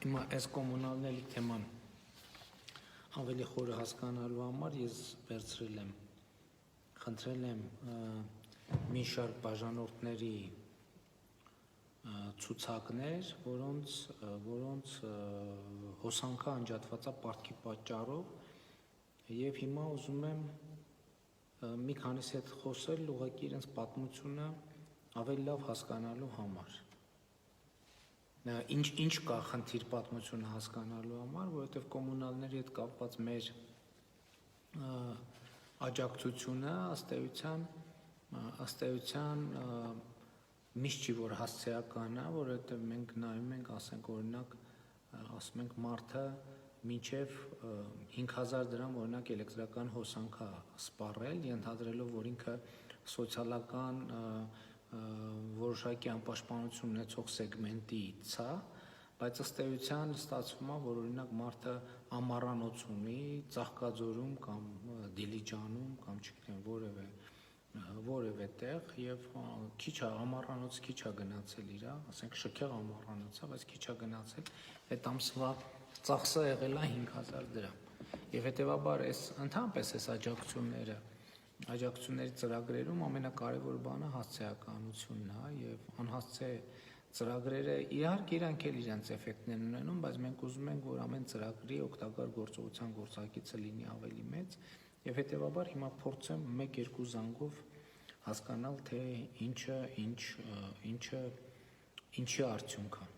Հիմա այս կոմունալների թեման ավելի խորը հասկանալու համար ես խնդրել եմ մի շարք բաժանորդների ցուցակներ, որոնց հոսանքը անջատված է պարտքի պատճառով, եւ հիմա ուզում եմ մի քանիսի հետ խոսել ուղղակի իրենց պատմությունը ավելի լավ հասկանալու համար։ Ինչ կա խնդիր պատմությունը հասկանալու համար, որովհետև կոմունալների հետ կապված մեր աջակցությունը ըստ էության միշտ չի որ հասցեական է, որովհետև մենք նայում ենք, ասենք օրինակ, ասում ենք մարդը մինչև 5000 դրամ օրինակ էլեկտրական հոսանք է սպառել, ենթադրելով, որ ինքը սոցիալական որոշակի անպաշտպանություն ունեցող սեգմենտից է, բայց ըստ էության ստացվում է, որ օրինակ մարդը ամառանոց ունի, Ծաղկաձորում կամ Դիլիջանում կամ չգիտեմ որևէ տեղ եւ ամառանոց քիչ է գնացել իրա, ասենք շքեղ ամառանոց է, բայց քիչ է գնացել, այդ ամսվա ծախսը եղել է 5000 դրամ։ Եվ հետեւաբար ընդհանրապես այս աջակցությունների ծրագրերում ամենակարևոր բանը հասցեականությունն է եւ անհասցե ծրագրերը իհարկե իրանք էլ իրենց էֆեկտներն ունենում, բայց մենք ուզում ենք, որ ամեն ծրագրի օգտակար գործողության գործակիցը լինի ավելի մեծ եւ հետեւաբար հիմա փորձեմ 1-2 զանգով հասկանալ, թե ինչի արդյունք է։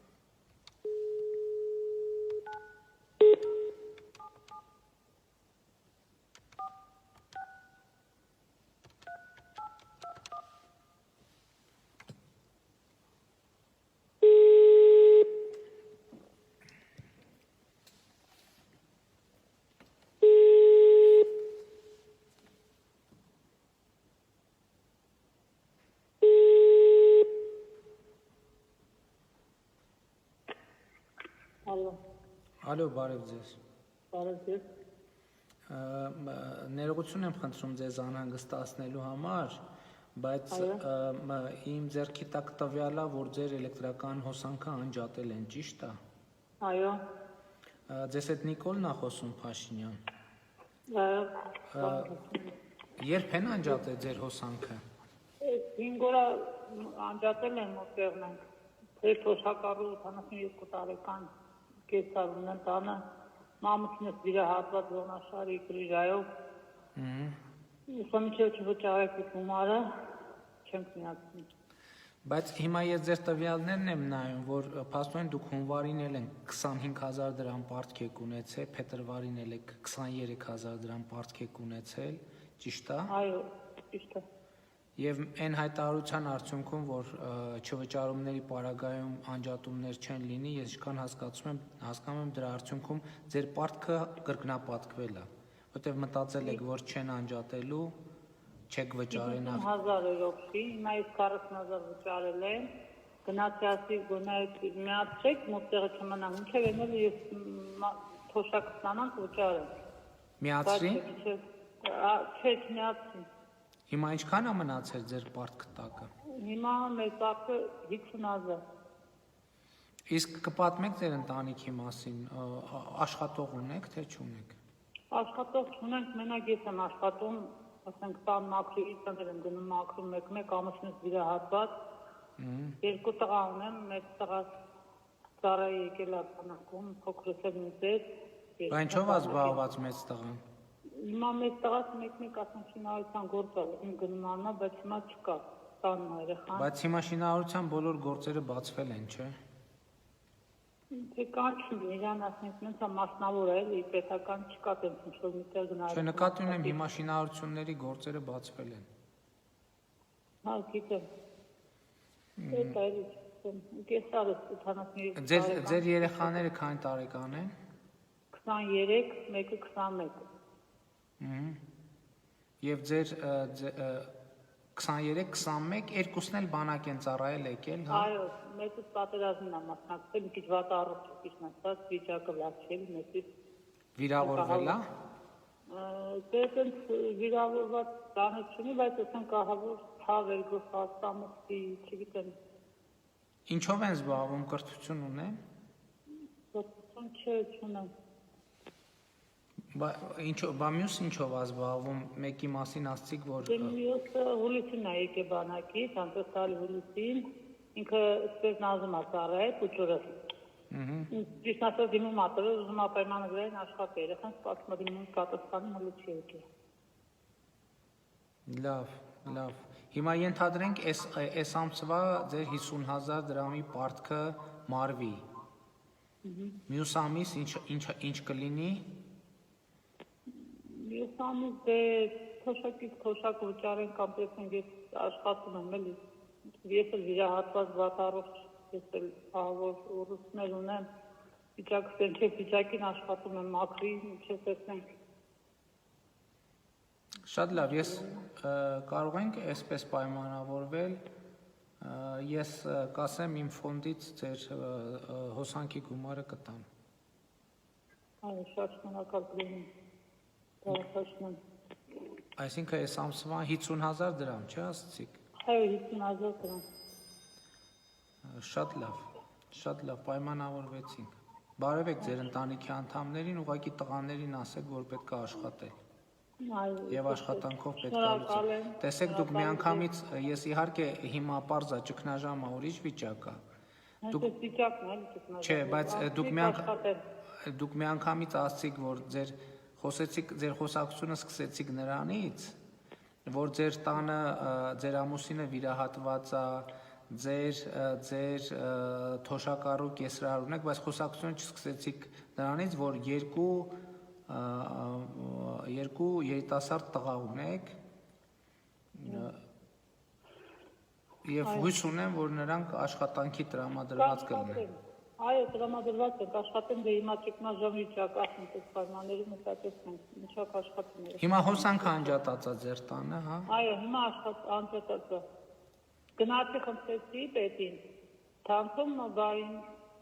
Ալո, բարև ձեզ։ Բարև ձեզ։ Ներողություն եմ խնդրում ձեզ անհանգստացնելու համար, բայց իմ ձեռքի տակ տվյալ է, որ ձեր էլեկտրական հոսանքը անջատել են, ճիշտ է։ Այո։ Ձեզ հետ Նիկոլն է խոսում, Փաշինյան։ Այո։ Երբ են անջատել ձեր հոսանքը։ 5 օր անջատել են մոտերն ենք։ Ձեր թոշակառու 82 տարեկան կեսարուն են տանը, մամուկնես վիրահատված ողնաշարի գրիժայով, ուսամիջև չվճարեք գումարը, չենք միացնի։ Բայց հիմա ես ձեր տվյալներն եմ նայում, որ փաստորեն դուք հունվարին էլ են 25000 դրամ պարտք եք ունեցել, փետրվարին էլ եք 23000 դրամ պարտք եք ունեցել, ճիշտ է։ Այո, ճիշտ է։ Եվ այն հայտարարության արդյունքում, որ չվճարումների պարագայում անջատումներ չեն լինի, ես ինչքան հասկանում եմ դրա արդյունքում ձեր պարտքը կրկնապատկվել է, որտեղ մտածել եք, որ չեն անջատելու, չեք վճարել նախ 50000 օքսի, հիմա ես 40000 վճարել եմ, գնացի ասի գոնայ միացրեք, մոտեղը չմնամ, ինչև ենել ես թոշակը ստանանք վճարեմ։ Միացրի։ Չէ, չմիացրի։ Հիմա ինչքան է մնացել ձեր պարտքը տակը։ Հիմա մեր պարտքը 50000։ Իսկ կպատմեք ձեր ընտանիքի մասին, աշխատող ունեք, թե չունեք։ Աշխատող չունենք, մենակ ես եմ աշխատում, ասենք տան մաքրի, ծանր եմ գնում մաքրում մեկ ամուսնուս վիրահատված։ 2 տղա ունեմ, մեկ տղա ծառայի եկել է բանակում, փոքրս եմ ինձ։ Բայց ինչով է զբաղված մեծ տղան։ Հիմա մեծ տղաս մեկ ասենք շինարարության գործ է գնում աննա, բայց հիմա չկա տանն երեխան։ Բայց հիմա շինարարության բոլոր գործերը բացվել են, չէ։ Թե կանչում իրան ասենք նենց մասնավոր է, էլի պետական չկա տենց ինչ-որ միտեղ գնալ։ Չէ, նկատի ունեմ հիմա շինարարությունների գործերը բացվել են։ Հա, գիտեմ։ Դա էլի կեսարը 83։ Ձեր երեխաները քանի տարեկան են։ 23, մեկը 21։ Եվ ձեր 23, 21, երկուսն էլ բանակ են ծառայել եկել, հա։ Այո, մեծս պատերազմն է մասնակցել, մի քիչ վատ առողջ է, ճիշտ ասած, վիճակը լավ չէ, մեծից վիրավորվել է։ Դե այդպես վիրավորված բանը չունի, բայց ասենք ահավոր ցավ էր գլխաստամոքսի, չգիտեմ։ Ինչով են զբաղվում, կրթություն ունեն։ Դոկտորն չէ, չունեմ։ Բա մյուս ինչով ա զբաղվում, մեկի մասին ասցիք, որ Դե մյուսը հուլիսին է եկե բանակից, անտեսալ հուլիսին, ինքը սպես նազում է ծառայել, ուջուրս։ Ճիշտ ասած դիմում ատրը, ուզում ապայմանը գրային աշխատի, երեխան սպասում դիմում կատաստանի հուլի չի եկե։ Լավ։ Հիմա ենթադրենք այս ամսվա ձեր 50,000 դրամի պարտքը մարվի։ Մյուս ամիս ինչ կլինի։ Մյուս ամիս դե թոշակ վճարեն կամ տեսնենք ես աշխատում եմ էլի։ Ես էլ վիրահատված վատառող ես էլ ահավոր ուռուցներ ունեմ։ Վիճակին աշխատում եմ մաքրի, ինչ տեսնենք։ Շատ լավ, ես կարող ենք այսպես պայմանավորվել, ես կասեմ իմ ֆոնդից ձեր հոսանքի գումարը կտամ։ Այո, շատ շնորհակալ կլինի։ Դարաշնորհ։ Այսինքն այս ամսվա 50,000 դրամ, չէ՞ ասացիք։ Այո, 50,000 դրամ։ Շատ լավ, պայմանավորվեցինք։ Բարևեք ձեր ընտանիքի անդամներին, ուղղակի տղաներին ասեք, որ պետք է աշխատել։ Եվ աշխատանքով պետք է լուծել։ Տեսեք, դուք միանգամից, ես իհարկե հիմա պարզա ճգնաժամը ուրիշ վիճակ է։ Չէ, բայց դուք միանգամից ասացիք, որ ձեր խոսակցությունը սկսեցիք նրանից, որ ձեր տանը ձեր ամուսինը վիրահատված է, ձեր թոշակառու կեսրահար ունեք, բայց խոսակցությունը չսկսեցիք նրանից, որ երկու երիտասարդ տղա ունեք եւ հույս ունեմ, որ նրանք աշխատանքի տրամադրված կլինեն։ Այո, տրամադրված եք, աշխատեն դե հիմա ճգնաժամ վիճակ ասենք պայմանների մտածեցնենք, ինչա աշխատում է։ Հիմա հոսանքը անջատած է ձեր տանը, հա։ Այո, հիմա անջատած է։ Գնացի խնդրեցի պետին, թանցում բային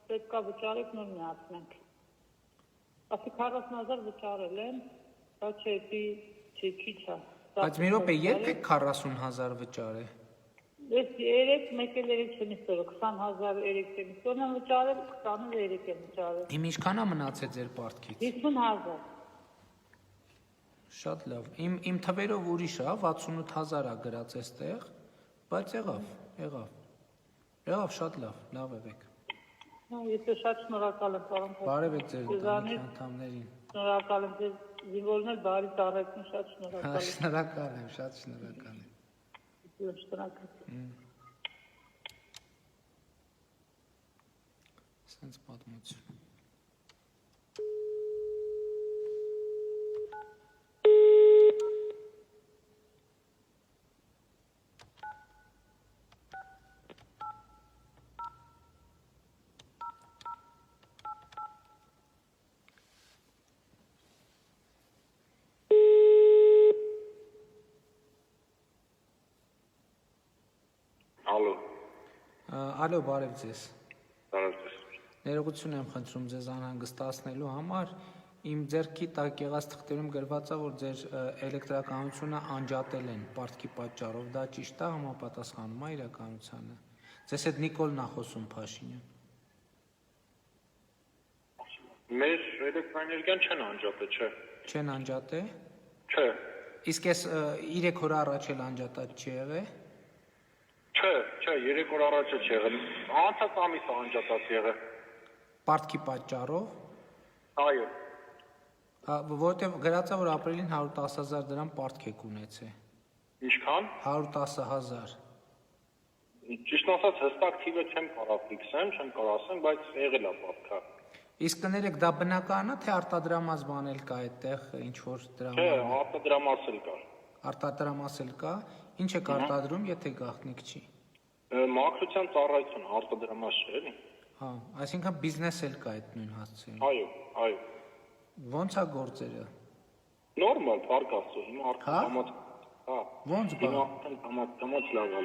պետքա վճարեք նոր միացնենք։ Ասի 40,000 վճարել եմ, բայց չի քիչ է։ Բայց մի րոպե, երբ եք 40,000 վճարել։ Ես երեք մեկ էլ երեք չեմ ստորը, 20,000 երեք չեմ ստորը վճարել, 20-ը երեք եմ վճարել։ Իմ ինչքան է մնացել ձեր պարտքից։ 50,000։ Շատ լավ։ Իմ թվերով ուրիշ է, 68,000 է գրած այստեղ, բայց եղավ, շատ լավ եղեք։ Ես շատ շնորհակալ եմ, պարոն։ Բարևեք ձեր ընտանիքի անդամներին։ Շնորհակալ եմ ձեզ զինվորներ բարի ծառայություն, շատ շնորհակալ եմ։ Շնորհակալ եմ, շատ շնորհակալ եմ։ Շնորհակալ։ Սենց պատմություն։ Ալո, բարև ձեզ։ Բարև ձեզ։ Ներողություն եմ խնդրում ձեզ անհանգստացնելու համար։ Իմ ձեռքի տակ եղած թղթերում գրված է, որ ձեր էլեկտրականությունը անջատել են պարտքի պատճառով։ Դա ճիշտ է, համապատասխանում է իրականությանը։ Ձեզ հետ Նիկոլն է խոսում, Փաշինյան։ Մեր էլեկտրաէներգիան չեն անջատել, չէ։ Չեն անջատել։ Չէ։ Իսկ այս 3 օր առաջ էլ անջատած չի եղել։ Չէ, 3 օր առաջ չի եղել։ Անցած ամիս է անջատած եղել։ Պարտքի պատճառով։ Այո։ Որտեվ գրած է, որ ապրիլին 110,000 դրամ պարտք եք ունեցել։ Ինչքան։ 110,000։ Ճիշտ ասած հստակ թիվը չեմ կարող ֆիքսեմ, չեմ կարող ասեմ, բայց եղել է պարտքը։ Իսկ կներեք, դա բնական է, թե արտադրամաս բանել կա այդտեղ, ինչ որ դրամ։ Չէ, արտադրամաս էլ կա։ Արտադրամաս էլ կա։ Ինչ եք արտադրում, եթե գաղտնիք չի։ Մաքրության ծառայություն արտադրամաս չէ, էլի։ Հա, այսինքն բիզնես էլ կա այդ նույն հասցեին։ Այո։ Ոնց է գործերը։ Նորմալ, փառք Աստծո, հիմա արդեն հա։ Ոնց բա։ Հիմա արդեն լավ է։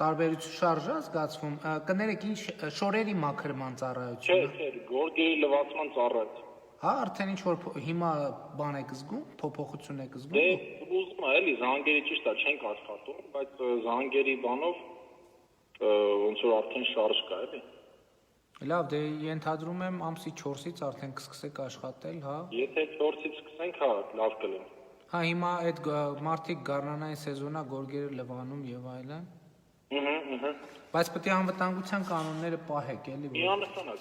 Տարբերություն շարժա զգացվում։ Կներեք, ինչ շորերի մաքրման ծառայություն։ Չէ, գորգերի լվացման ծառայություն։ Հա, արդեն ինչ որ հիմա բան եք զգում, փոփոխություն եք զգում։ Դե ուզում եմ էլի զանգերի ճիշտ է չենք աշխատում, բայց զանգերի բանով ոնց որ արդեն շարժ կա էլի։ Լավ, դե ենթադրում եմ ամսի 4-ից արդեն կսկսեք աշխատել, հա։ Եթե 4-ից սկսենք, հա, լավ կլինի։ Հա, հիմա այդ մարդիկ գարնանային սեզոնա գորգերը լվանում եւ այլն։ Բայց պետք է անվտանգության կանոնները պահեք, էլի որ։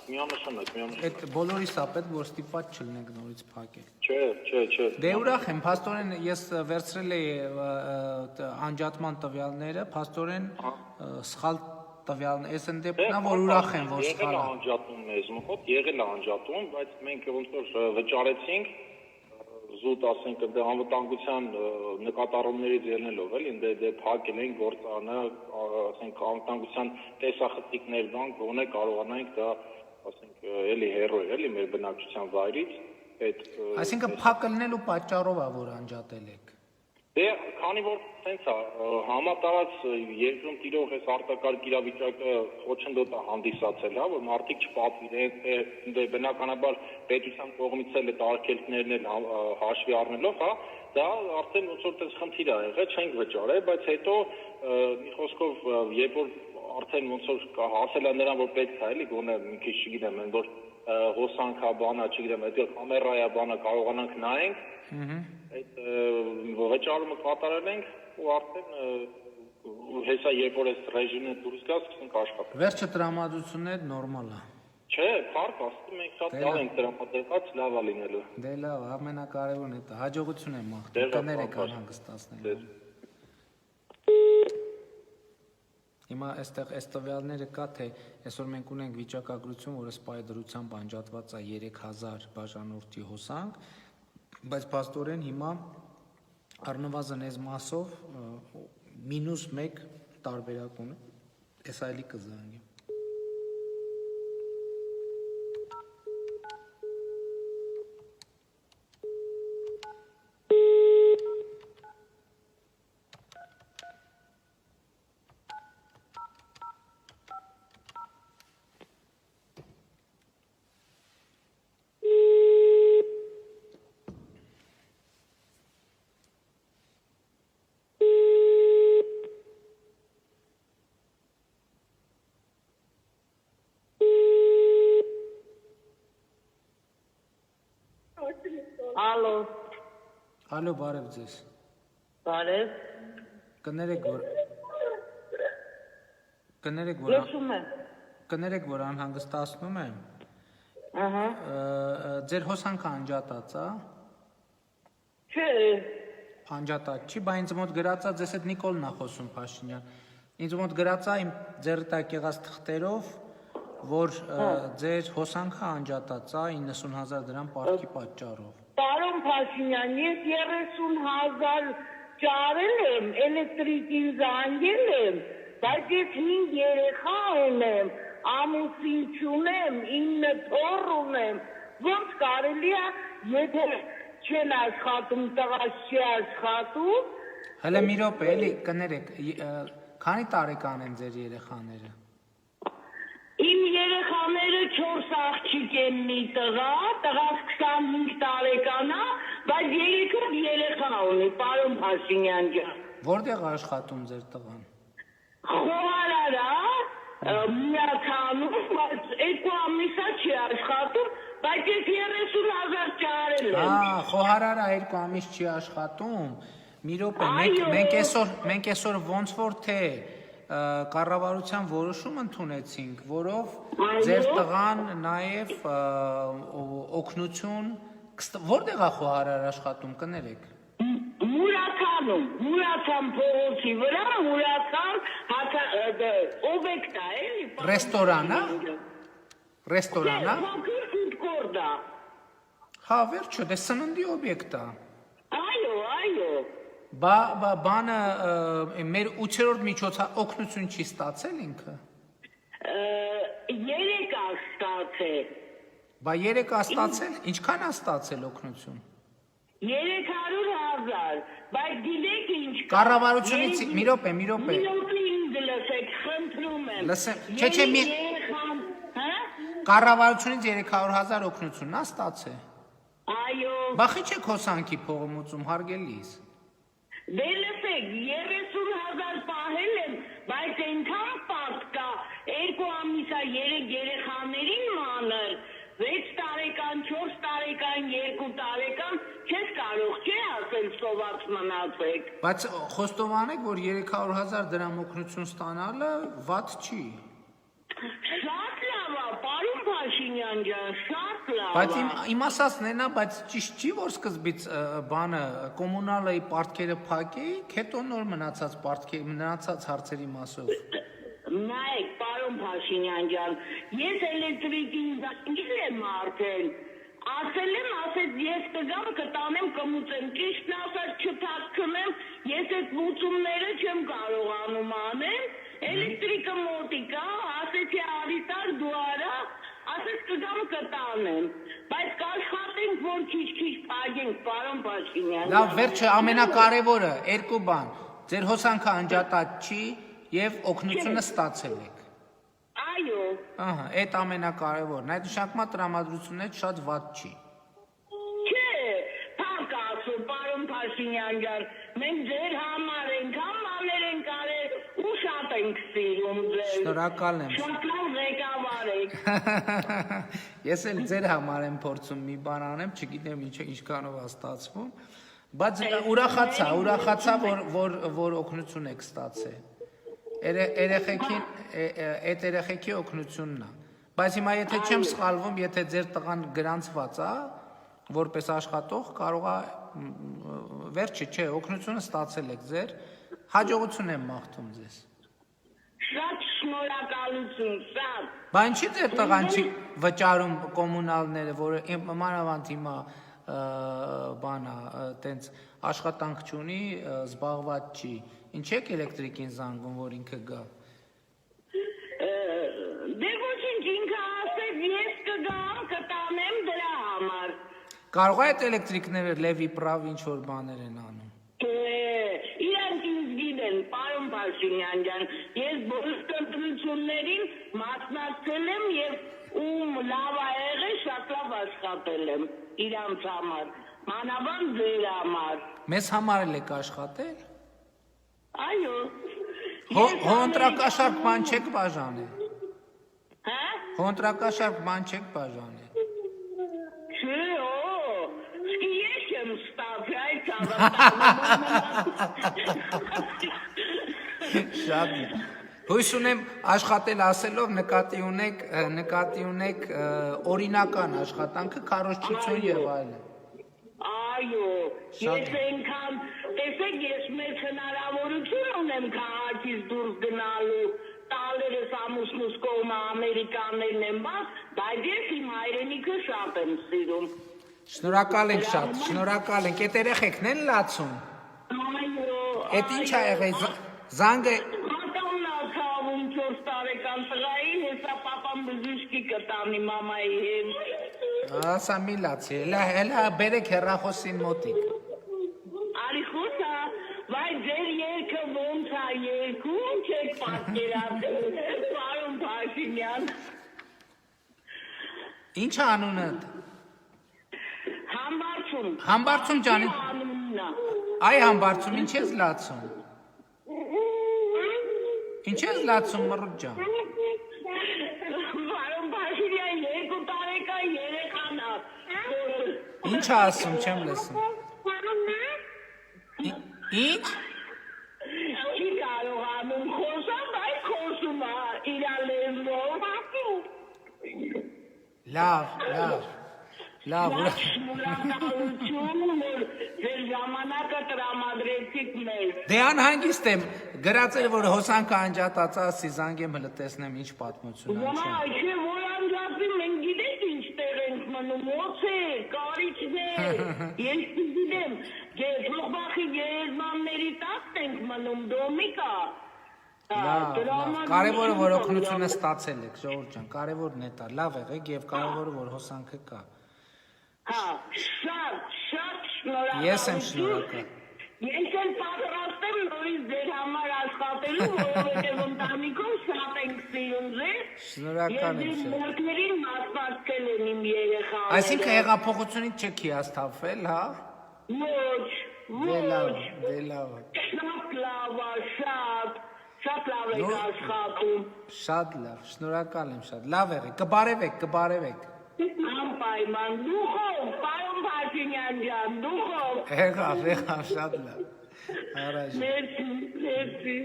Միանշանակ։ Այդ բոլորիս է պետք որ ստիպված չլինենք նորից փակել։ Չէ։ Դե ուրախ եմ, փաստորեն ես վերցրել էի անջատման տվյալները, փաստորեն սխալ տվյալն էս են դեպքն որ ուրախ եմ որ սխալ է։ Եղել է անջատում մեզ մոտ, եղել է անջատում, բայց մենք ոնց որ վճարեցինք զուտ ասենք դե անվտանգության նկատառումներից ելնելով էլի դե փակել են գործանը ասենք անվտանգության տեսախցիկներ բան գոնե կարողանանք դա ասենք էլի հերո էլի մեր բնակչության վայրից այդ Այսինքն փակելնելու պատճառով է որ անջատել եք։ Դե քանի որ sense է համատարած երկրում տիրող այս արտակարգ իրավիճակը խոչընդոտ է հանդիսացել, հա, որ մարդիկ չպատվիրեն, դե բնականաբար պետության կողմից էլ այդ արգելքներն էլ հաշվի առնելով, հա, դա արդեն ոնց որ տես խնդիր է եղել, չենք վճարել, բայց հետո մի խոսքով երբ որ արդեն ոնց որ հասել է նրան որ պետք է էլի գոնե մի քիչ չգիտեմ, այն որ հոսանքա բանա, չգիտեմ, այդ կամերայա բանը կարողանանք նայենք, այդ վճարումը կատարել ենք ու արդեն հեսա երբ որ այս ռեժիմը դուրս գա, սկսենք աշխատել։ Վերջը տրամադրությունները նորմալ է։ Չէ, փառք Աստծո, մենք շատ լավ ենք տրամադրված, լավ է լինելու։ Դե լավ, ամենակարևորն է դա։ Հաջողություն եմ մաղթում, կներեք անհանգստացնել։ Հիմա այստեղ այս տվյալները կա թե այսօր մենք ունենք վիճակագրություն, որը սպայդրությամբ անջատված է 3000 բաժանորդի հոսանք, բայց փաստորեն հիմա առնվազն այս մասով -1 տարբերակ ունի, այս այլի կզանգի։ Ալո, Ալո, բարև ձեզ։ բարև։ Կներեք, որ անհանգստացնում եմ։ Ահա։ Ձեր հոսանքը անջատած է։ Չէ, Անջատած չի, բայց ինձ մոտ գրած է, ձեզ հետ Նիկոլն է խոսում Փաշինյան։ Ինձ մոտ գրած է իմ ձեռք տակ եղած թղթերով, որ ձեր հոսանքը անջատած է 90000 դրամ պարտքի պատճառով։ Պարոն Փաշինյան, ես 30000 ճարել եմ, էլեկտրիկին զանգել եմ, բայց ես 5 երեխա ունեմ, ամուսին չունեմ, 9 թոռ ունեմ, ոնց կարելի է, եթե չեն աշխատում, տղաս չի աշխատում։ Հələ մի րոպե, էլի կներեք, քանի տարեկան են ձեր երեխաները։ Իմ երեխաները 4 աղջիկ են մի տղա, տղաս 25 տարեկան է, բայց 3 երեխա ունի, պարոն Փաշինյան ջան։ Որտեղ է աշխատում ձեր տղան։ Խոհարարա, միացանում, բայց 2 ամիս է չի աշխատում, բայց ես 30000 ճարել եմ։ Խոհարարա 2 ամիս չի աշխատում։ Մի րոպե, մենք այսօր ոնց որ թե կառավարության որոշում ընդունեցինք, որով ձեր տղան նաև օգնություն որտեղ է խոհարար աշխատում, կներեք։ Մուրացան փողոցի վրա, Մուրացան օբյեկտ է, էլի։ Ռեստորանա։ Փոքր ֆուդկորտ է։ Հա, վերջը, դե սննդի օբյեկտ է։ Այո։ Բանը մեր 8-րդ միջոցը օգնություն չի ստացել ինքը։ 3 է ստացել։ 3 է ստացել, ինչքան է ստացել օգնություն։ 300,000, բայց գիտեք ինչ կա։ Կառավարությունից մի րոպե։ Մինուտի ինձ լսեք, խնդրում եմ։ Չէ, կառավարությունից 300,000 օգնությունն է ստացել։ Այո։ Բախի չեք հոսանքի փողոմուծում, հարգելիս։ Դե լսեք, 30000 պահել եմ, բայց այնքան պարտ կա, 2 ամիսա 3 երեխաների խոստոված մնացեք։ Բայց խոստովանեք, որ 300,000 դրամ օգնություն ստանալը վատ չի։ Շատ լավ է, պարոն Փաշինյան ջան, շատ լավ Բայց է։ իմ ասածն էնա, բայց ճիշտ չի, որ սկզբից բանը կոմունալայի պարտքերը փակեիք, հետո նոր մնացած հարցերի մասով։ Նայեք, պարոն Փաշինյան ջան, ես էլեկտրիկին զանգել եմ արդեն, ասել եմ, ասեց ես կգամ կտանեմ կմուծեմ, ճիշտն ասած չփակցնեմ, ես այդ մուծումները չեմ կարողանում անեմ, էլեկտրիկը մոտիկա, ասեցի արիտար դու արա, ասեց կգամ կտանեմ, բայց կաշխատենք, որ քիչ փակենք, պարոն Փաշինյան։ Լավ, վերջը ամենակարևորը, երկու բան, ձեր հոսանքը անջատած չի եւ օգնությունը ստացել եք։ Այո։ Ահա, այդ ամենակարևորն, այդ նշանակմա տրամադրությունն շատ վատ չի։ Չէ, փակ ասում, պարոն Փաշինյան ջան, մենք ձեր համար ենք, համաներ ենք արել ու շատ ենք սիրում ձեզ։ Շնորհակալ եմ։ Շատ լավ ղեկավար եք։ Ես էլ ձեր համար եմ փորձում մի բան անեմ, չգիտեմ ինչքանով է ստացվում, բայց ուրախացա, որ օգնություն եք ստացել։ Երեխեքին այդ երեխեքի օգնությունն է։ Բայց հիմա եթե չեմ սխալվում, եթե ձեր տղան գրանցված է, որպես աշխատող, կարող է վերջը չէ, օգնությունը ստացել եք ձեր, հաջողություն եմ մաղթում ձեզ։ Շատ շնորհակալություն, շատ։ Բա ինչի ձեր տղան չի վճարում կոմունալները, որը մանավանդ հիմա բանա, տենց աշխատանք չունի, զբաղված չի, ինչ եք էլեկտրիկին զանգում, որ ինքը գա։ Դե ոչինչ ինքը ասեց, ես կգամ, կտանեմ դրա համար։ Կարող է այդ էլեկտրիկները լևի պրավ ինչ-որ բաներ են անում։ Իրանք ինձ գիտեն, պարոն Փաշինյան ջան, ես բոլոր ընտրություններին մասնակցել եմ և ում լավ ա եղել, շատ լավ աշխատել եմ իրանց համար, մանավանդ ձեր համար։ Մեզ համար էլ եք աշխատել։ Այո։ Հոնտրակաշարք բան չեք բաժանել։ Հա։ Հոնտրակաշարք բան չեք բաժանել։ Չէ, սկի ես եմ ստացի, այդ Շատ հույս ունեմ աշխատել ասելով նկատի ունեք օրինական աշխատանքը, քարոզչություն եւ այլն։ Այո, ես այնքան, տեսեք, ես մեծ հնարավորություն ունեմ քաղաքից դուրս գնալու, տալերս ամուսնուս կողմը ամերիկաներն եմ, բայց ես իմ հայրենիքը շատ եմ սիրում։ Շնորհակալ ենք շատ, շնորհակալ ենք, այդ երեխեքն են լացում։ Այո։ Այդ ինչ ա եղել, զանգը։ Մատանն ա ցավում 4 տարեկան տղայի, հեսա պապան բժիշկի կտանի մամայի հետ։ Ասա մի լացի, հելա բերեք հեռախոսին մոտիկ։ Արի խոսա, վայ ձեր երկը ոնց ա երկում չեք պատկերացնում, պարոն Փաշինյան։ Ինչ ա անունդ։ Համբարձում։ Համբարձում ջանի։ Անունն ա։ Այ համբարձում, ինչ ես լացում։ Ինչ ես լացում մռուտ ջան։ Պարոն Փաշինյան 2 տարեկան երեխան ա։ Ինչ ա ասում, չեմ լսում։ Ինչ։ Չի կարողանում խոսալ, բայց խոսում ա իրա լեզվով։ Լավ, Շնորհակալություն, որ ձեր ժամանակը տրամադրեցիք մեզ։ Դե անհանգիստ եմ, գրած էր, որ հոսանքը անջատած ասի, զանգեմ հլը տեսնեմ ինչ պատմություն ա Ոմա, չէ, որ անջատվի, մենք գիտենք ինչ տեղ ենք մնում, օձեր, կարիճներ, ես գիտեմ, թողբախի գերեզմանների տակ ենք մնում, դոմիկա։ Լավ, կարևորը որ օգնությունը ստացել եք, ժողովուրդ ջան, կարևորն է դա, լավ եղեք եւ կարևորը որ հոսանքը կա։ Հա, շատ շնորհակալ։ Ես եմ շնորհակալ։ Ես էլ պատրաստ եմ նորից ձեր համար աշխատելու, որովհետև ընտանիքով շատ ենք սիրում ձեզ։ Շնորհակալ եմ Ես շատ։ մորքներին մասնակցել եմ իմ երեխաները։ Այսինքն հեղափոխությունից չեք հիասթափվել, հա։ Ոչ, Դե լավ։ շատ լավ է, շատ լավ եք աշխատում։ Շատ լավ, շնորհակալ եմ շատ։ Լավ եղեք, կբարևեք։ Այո, անպայման դուխով, պարոն Փաշինյան ջան, դուխով։ Եղավ, շատ լավ։ Առաջ։ Մերսի։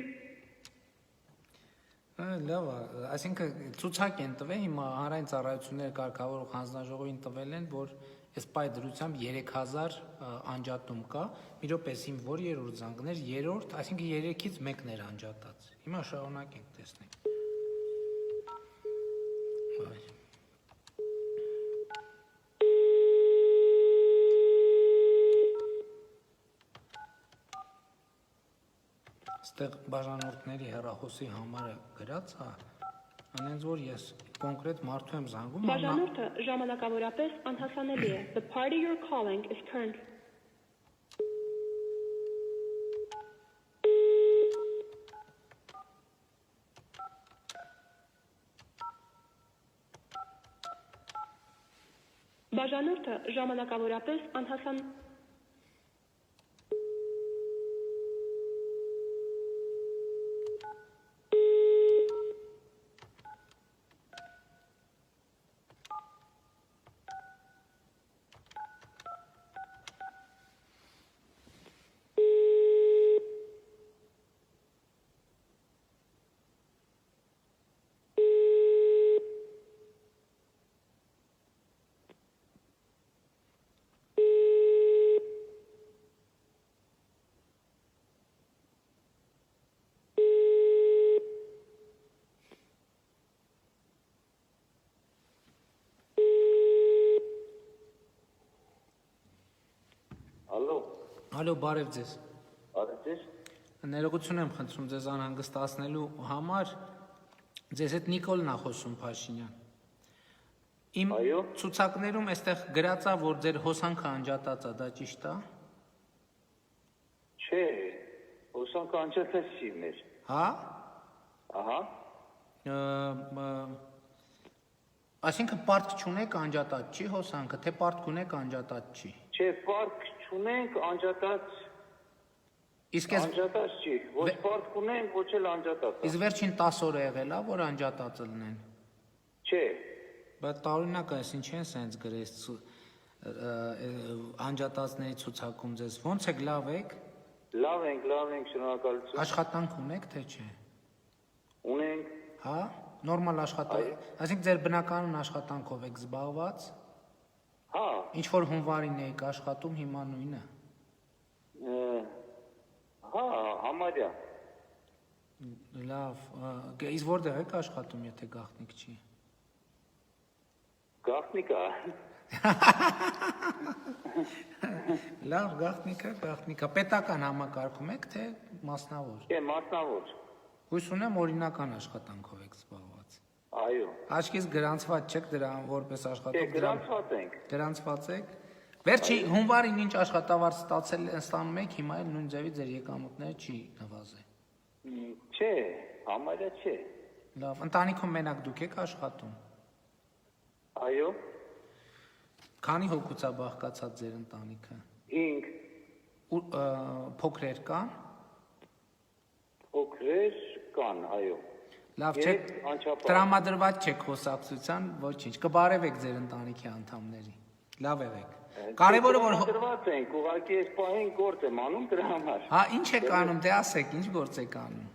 Լավ, այսինքն ցուցակ են տվել հիմա հանրային ծառայությունները կարգավորող հանձնաժողովին տվել են, որ այս պայդրությամբ 3000 անջատում կա, մի րոպե իմ որ երրորդ զանգներ, երրորդ, այսինքն 3-ից 1-ն էր անջատած։ Հիմա շարունակենք տեսնենք։ Այ Ստեղ բաժանորդների հեռախոսի համարը գրած է, անենց որ ես կոնկրետ մարդու եմ զանգում, Բաժանորդը ժամանակավորապես անհասանելի է. The party you're calling is currently Բաժանորդը ժամանակավորապես անհասան Ալո, բարև ձեզ։ Արեցես։ Ներողություն եմ խնդրում ձեզ անհանգստացնելու համար։ Ձեզ հետ Նիկոլն է խոսում Փաշինյան։ Իմ Այո։ ցուցակներում այստեղ գրած է, որ ձեր հոսանքը անջատած է, դա ճիշտ է։ Չէ, հոսանքը անջատած չի մեր։ Հա։ Ահա։ Այսինքն պարտք չունեք անջատած չի հոսանքը, թե պարտք ունեք անջատած չի։ Չէ, պարտք չունենք, անջատած Իսկ ես անջատած չի։ Ոչ պարտք ունենք, ոչ էլ անջատած։ Իսկ վերջին 10 օրը եղել է, որ անջատածը լինեն։ Չէ։ Բայց տարօրինակ է, ինչ են սենց գրես անջատածների ցուցակում ձեզ։ Ոնց եք, լավ եք։ Լավ ենք, շնորհակալություն։ Աշխատանք ունեք, թե չէ։ Ունենք։ Հա, նորմալ աշխատանք։ Այսինքն ձեր բնականon աշխատանքով եք զբաղված։ Հա։ Ինչ որ հունվարին եք աշխատում, հիմա նույնը։ Հա, համարյա։ Լավ, իսկ որտեղ եք աշխատում, եթե գաղտնիք չի։ Գաղտնիքա։ Լավ, գաղտնիքա։ Պետական համակարգում եք, թե մասնավոր։ Չէ, մասնավոր։ Հույս ունեմ օրինական աշխատանքով եք զբաղված։ Այո։ Աչքից գրանցված չեք դրան որպես Չէ, աշխատող։ գրանցված ենք։ Գրանցված եք։ Վերջի հունվարին ինչ աշխատավարձ ստանում եք, հիմա էլ նույն ձևի ձեր եկամուտները չի նվազել։ Չէ, համարյա չէ։ Լավ, ընտանիքում մենակ դուք եք աշխատում։ Այո։ Քանի հոգուց է բաղկացած ձեր ընտանիքը։ 5 Փոքրեր կան։ փոքրեր կան, այո։ Լավ, Երեք չեք անչափահաս։ տրամադրված չեք խոսակցության, ոչինչ։ Կբարևեք ձեր ընտանիքի անդամների։ Լավ եղեք։ Կարևորը որ դրված ենք, ուղղակի այս պահին գործ եմ անում դրա համար։ Հա, ինչ եք անում, դե ասեք, ինչ գործ եք անում։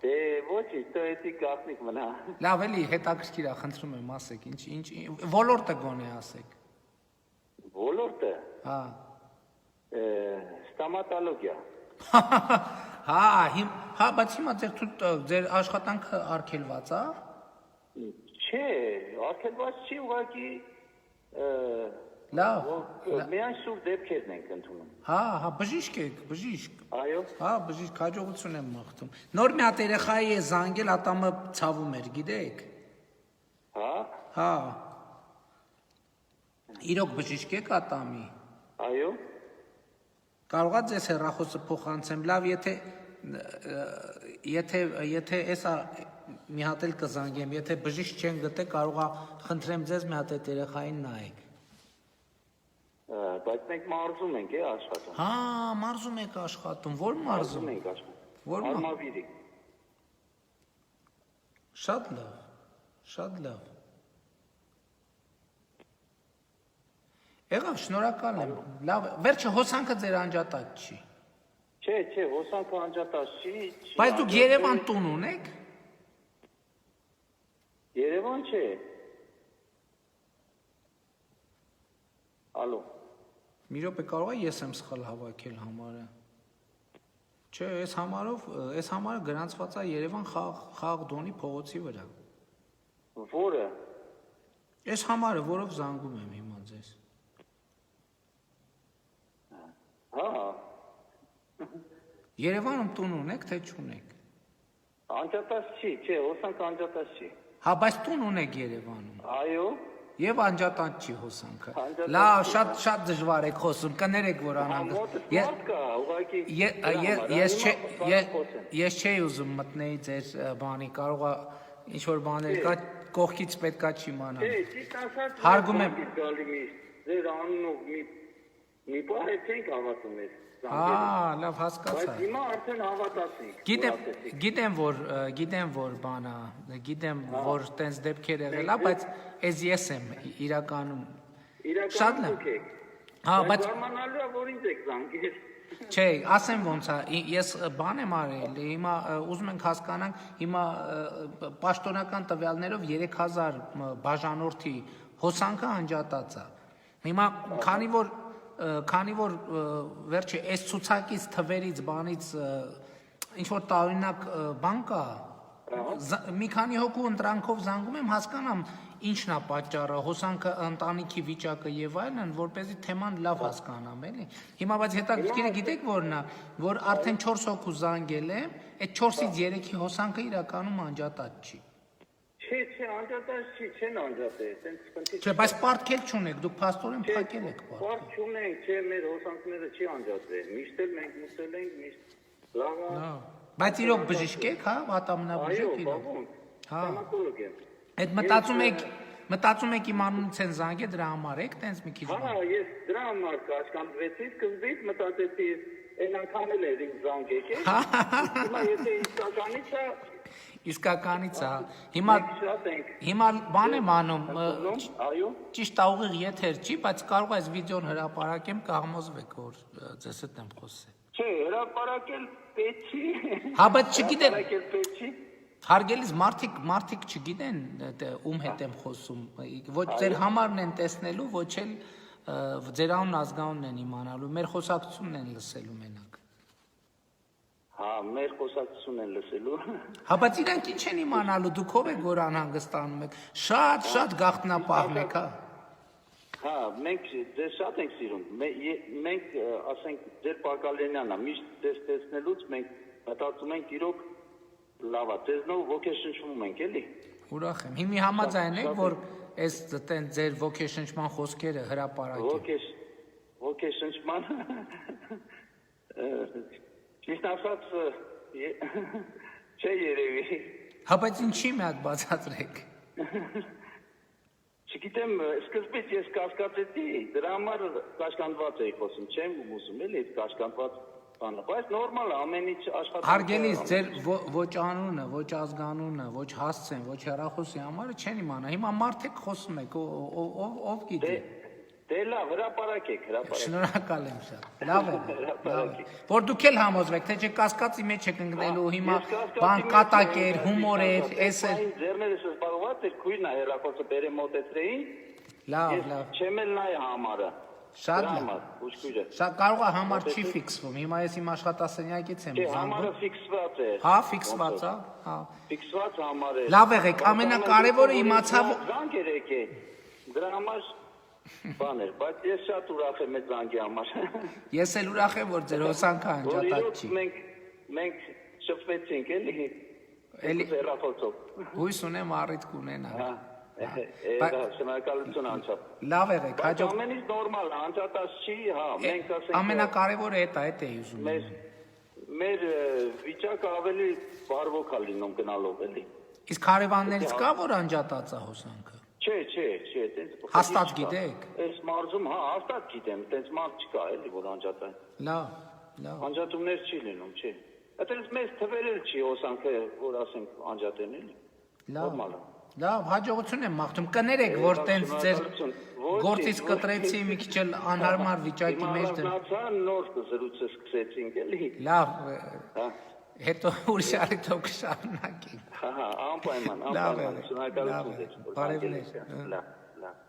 Դե ոչինչ, դա էդի գաղտնիք մնա։ Լավ, էլի հետաքրքիր է, խնդրում եմ, ասեք, ինչ ոլորտը գոնե ասեք։ Ոլորտը Հա։ ստոմատոլոգիա։ Հա, բայց հիմա ձեր աշխատանքը արգելված է։ Չէ, արգելված չի, ուղղակի Լավ։ միայն սուր դեպքերն ենք ընդունում։ Հա, բժիշկ եք, բժիշկ։ Այո։ Հա, բժիշկ, հաջողություն եմ մաղթում։ Նոր մի հատ երեխայի է զանգել, ատամը ցավում էր, գիտեք։ Հա։ Հա։ Իրոք բժիշկ եք ատամի։ Այո։ Կարողա ձեզ հեռախոսը փոխանցեմ, լավ, եթե էսա մի հատ էլ կզանգեմ, եթե բժիշկ չեն գտե, կարողա խնդրեմ ձեզ մի հատ այդ երեխային նայեք։ Բայց մենք մարզում ենք աշխատում։ Հա, մարզում եք աշխատում, ո՞ր մարզում։ ենք աշխատում։ Ո՞ր Արմավիրի։ Շատ լավ, շատ լավ։ Եղավ, շնորհակալ եմ։ Լավ, վերջը հոսանքը ձեր անջատած չի։ Չէ, հոսանքը անջատած չի։ Բայց դուք Երևան տուն ունեք։ Երևան չէ։ Ալո։ Մի րոպե կարող է ես եմ սխալ հավաքել համարը։ Չէ, այս համարը գրանցված է Երևան խաղ դոնի փողոցի վրա։ Որը։ Այս համարը, որով զանգում եմ հիմա ձեզ։ Հա։ Երևանում տուն ունեք, թե չունեք։ Անջատած չի, չէ, հոսանքը անջատած չի։ Հա, բայց տուն ունեք Երևանում։ Այո։ Եվ անջատանց չի հոսանքը։ Անջատանց Լավ, չի։ շատ դժվար եք խոսում, կներեք, որ Ես չէի ուզում մտնեի ձեր բանի, կարող է ինչ-որ բաներ կա, կողքից պետքա չիմանալ։ Չէ, ճիշտ ասած, Հարգում եմ։ գալի ձեր անունով մի բան չենք հավատում ես։ Լավ, Բայց հասկացա։ հիմա արդեն հավատացինք։ Գիտեմ, որ բանա, գիտեմ, որ տենց դեպքեր եղել է, բայց ես եմ իրականում։ Շատ լավ։ Իրականում եք։ Հա, բայց Զարմանալու է, որ ինձ եք զանգել։ Չէ, ասեմ ոնց է, ես բան եմ արել, հիմա ուզում ենք հասկանանք, հիմա պաշտոնական տվյալներով 3000 բաժանորդի հոսանքը անջատած է։ Հիմա քանի որ վերջի այս ցուցակից թվերից բանից ինչ որ տարօրինակ բան կա, մի քանի հոգու ընտրանքով զանգում եմ, հասկանամ ինչն է պատճառը, հոսանքը ընտանիքի վիճակը եւ այլն, որպեսզի թեման լավ հասկանամ, էլի։ Հիմա բայց հետաքրքիրը գիտեք որն է, որ արդեն 4 հոգու զանգել է, այդ 4-ից 3-ի հոսանքը իրականում անջատած չի։ Չէ, անջատած չի, չեն անջատել, տենց խնդիր։ Չէ, բայց պարտքել չունեք, դուք փաստորեն փակել եք պարտքը։ Պարտ չունենք, չէ, մեր հոսանքները չի անջատել։ Միշտ էլ մենք մուսել ենք, միշտ լավ է։ Բայց իրոք բժիշկ եք, հա, ատամնաբժիշկ Այո, իրոք։ բավոն։ Հա։ Ստոմատոլոգ եմ։ Այդ մտածում եք իմանունից են զանգել դրա համար եք, տենց մի քիչ։ Հա, ես դրա համար կաշկանդվեցի, սկզբից մտածեցի, այն անգամ էլ էր ինձ զանգեք, է։ Հիմա եթե Իսկականից է։ շատ ենք։ Հիմա բան եմ անում, Այո։ ճիշտ է ուղիղ եթեր չի, բայց կարող է այս վիդեոն հրապարակեմ, կհամոզվեք, որ ձեզ հետ եմ խոսել։ Չէ, հրապարակել պետք չի։ Հա, բայց չգիտեմ, Հրապարակել պետք չի։ հարգելիս մարդիկ չգիտեն ում հետ եմ խոսում, ոչ ձեր համարն են տեսնելու, ոչ էլ ձեր անուն ազգանունն են իմանալու, մեր խոսակցությունն են լսելու մենակ։ Հա, մեր խոսակցությունն են լսելու։ Հա, բայց իրանք ինչ են իմանալու, դուք ով եք որ անհանգստանում եք, շատ գաղտնապահն եք, հա։ Հա, մենք ձեզ շատ ենք սիրում։ Մենք ասենք ձեր Պակալենյանն է, միշտ ձեզ տեսնելուց մենք մտածում ենք իրոք լավ է, ձեզնով ոգեշնչվում ենք, էլի։ Ուրախ եմ։ Հիմի համաձայն եք, որ այս տեն ձեր ոգեշնչման խոսքերը հրապարակեն։ Ոգեշնչման Ճիշտ ասած չէ երևի։ Հա, բայց ինչի՞ մի հատ բացատրեք։ Չգիտեմ, սկզբից ես կասկածեցի, դրա համար կաշկանդված էի խոսում, չեմ ուսում, էլի այդ կաշկանդված բանը, բայց նորմալ է, ամեն ինչ աշխատանք։ Հարգելիս, ձեր ոչ անունը, ոչ ազգանունը, ոչ հասցեն, ոչ հեռախոսի համարը չեն իմանա։ Հիմա մարդիկ խոսում եք, ով գիտի։ Դե լավ, հրապարակեք։ Շնորհակալ եմ շատ։ Լավ է։ Որ դուք էլ համոզվեք, թե չէ կասկածի մեջ եք ընկնելու, հիմա բան կատակեր, հումորեր, էս էլ։ Ձերներս զբաղված էր, քույրն է հեռախոսը բերե մոտեցրեին։ Լավ։ Չեմ էլ նայ համարը։ Շատ լավ։ Ուշքույրը։ Շատ կարող է համար չի ֆիքսվում։ Հիմա ես իմ աշխատասենյակից եմ Չէ, զանգում։ համարը ֆիքսված է։ Հա, ֆիքսված է։ Հա։ Ֆիքսված համար է։ Լավ եղեք, ամենակարևորը իմացա զանգ երեք է։ Դրա համար բան էր, բայց ես շատ ուրախ եմ այդ զանգի համար։ Ես էլ ուրախ եմ, որ ձեր հոսանքը անջատած չի։ Մենք շփվեցինք էլի։ Էլի հեռախոսով։ հույս ունեմ առիթ կունենալ։ Շնորհակալություն անչափ։ Լավ եղեք, հաջող։ Ամեն ինչ նորմալ է, անջատած չի, հա, մենք ասենք ամենակարևորը այդ է ուզում։ Մեր վիճակը ավելի բարվոք է լինում գնալով էլի։ Իսկ հարևաններից կա որ անջատած է հոսանքը։ Չէ, այտենց Հաստատ գիտեք։ Այս մարզում հա, հաստատ գիտեմ, այտենց մարդ չկա էլի որ անջատա։ Լավ։ Անջատումներ չի լինում, չէ։ Այտենց մեծ թվեր էլ չի հոսանքը, որ ասենք անջատեն էլի։ Լավ։ Լավ, հաջողություն եմ մաղթում։ Կներեք, որ տենց ձեր գործից կտրեցի մի քիչ էլ անհարմար վիճակի մեջ դեմ։ Նոր զրույցը սկսեցինք էլի։ Լավ, Հա։ հետո ուրիշ առիթով կշարունակենք։ Հա, անպայման, Լավ է, շնորհակալություն ձեզ։ բարևներ։ Լավ, լավ։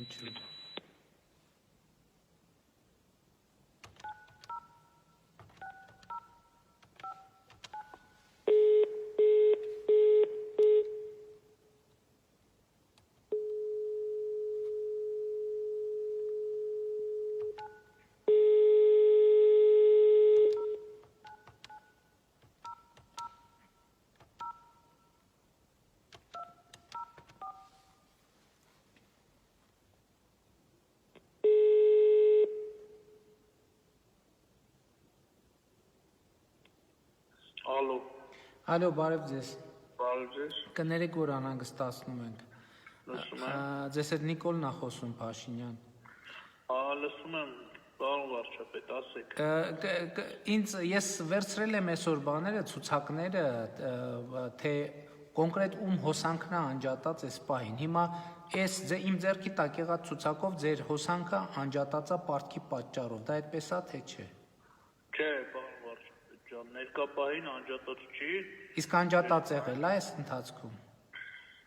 Ինչու՞։ Ալո, Ալո, բարև ձեզ։ բարև ձեզ, Կներեք, որ անհանգստացնում ենք։ լսում եմ, Ձեզ հետ Նիկոլն է խոսում, Փաշինյան։ լսում եմ, պարոն վարչապետ, ասեք, Ես վերցրել եմ այսօր բաները, ցուցակները, թե կոնկրետ ում հոսանքն է անջատած այս պահին։ Հիմա այս իմ ձեռքի տակ եղած ցուցակով ձեր հոսանքը անջատած է պարտքի պատճառով։ Դա այդպես է, թե չէ։ չէ, պարոն վարչապետ ջան, ներկա պահին անջատած չի, Իսկ անջատած եղել է այս ընթացքում։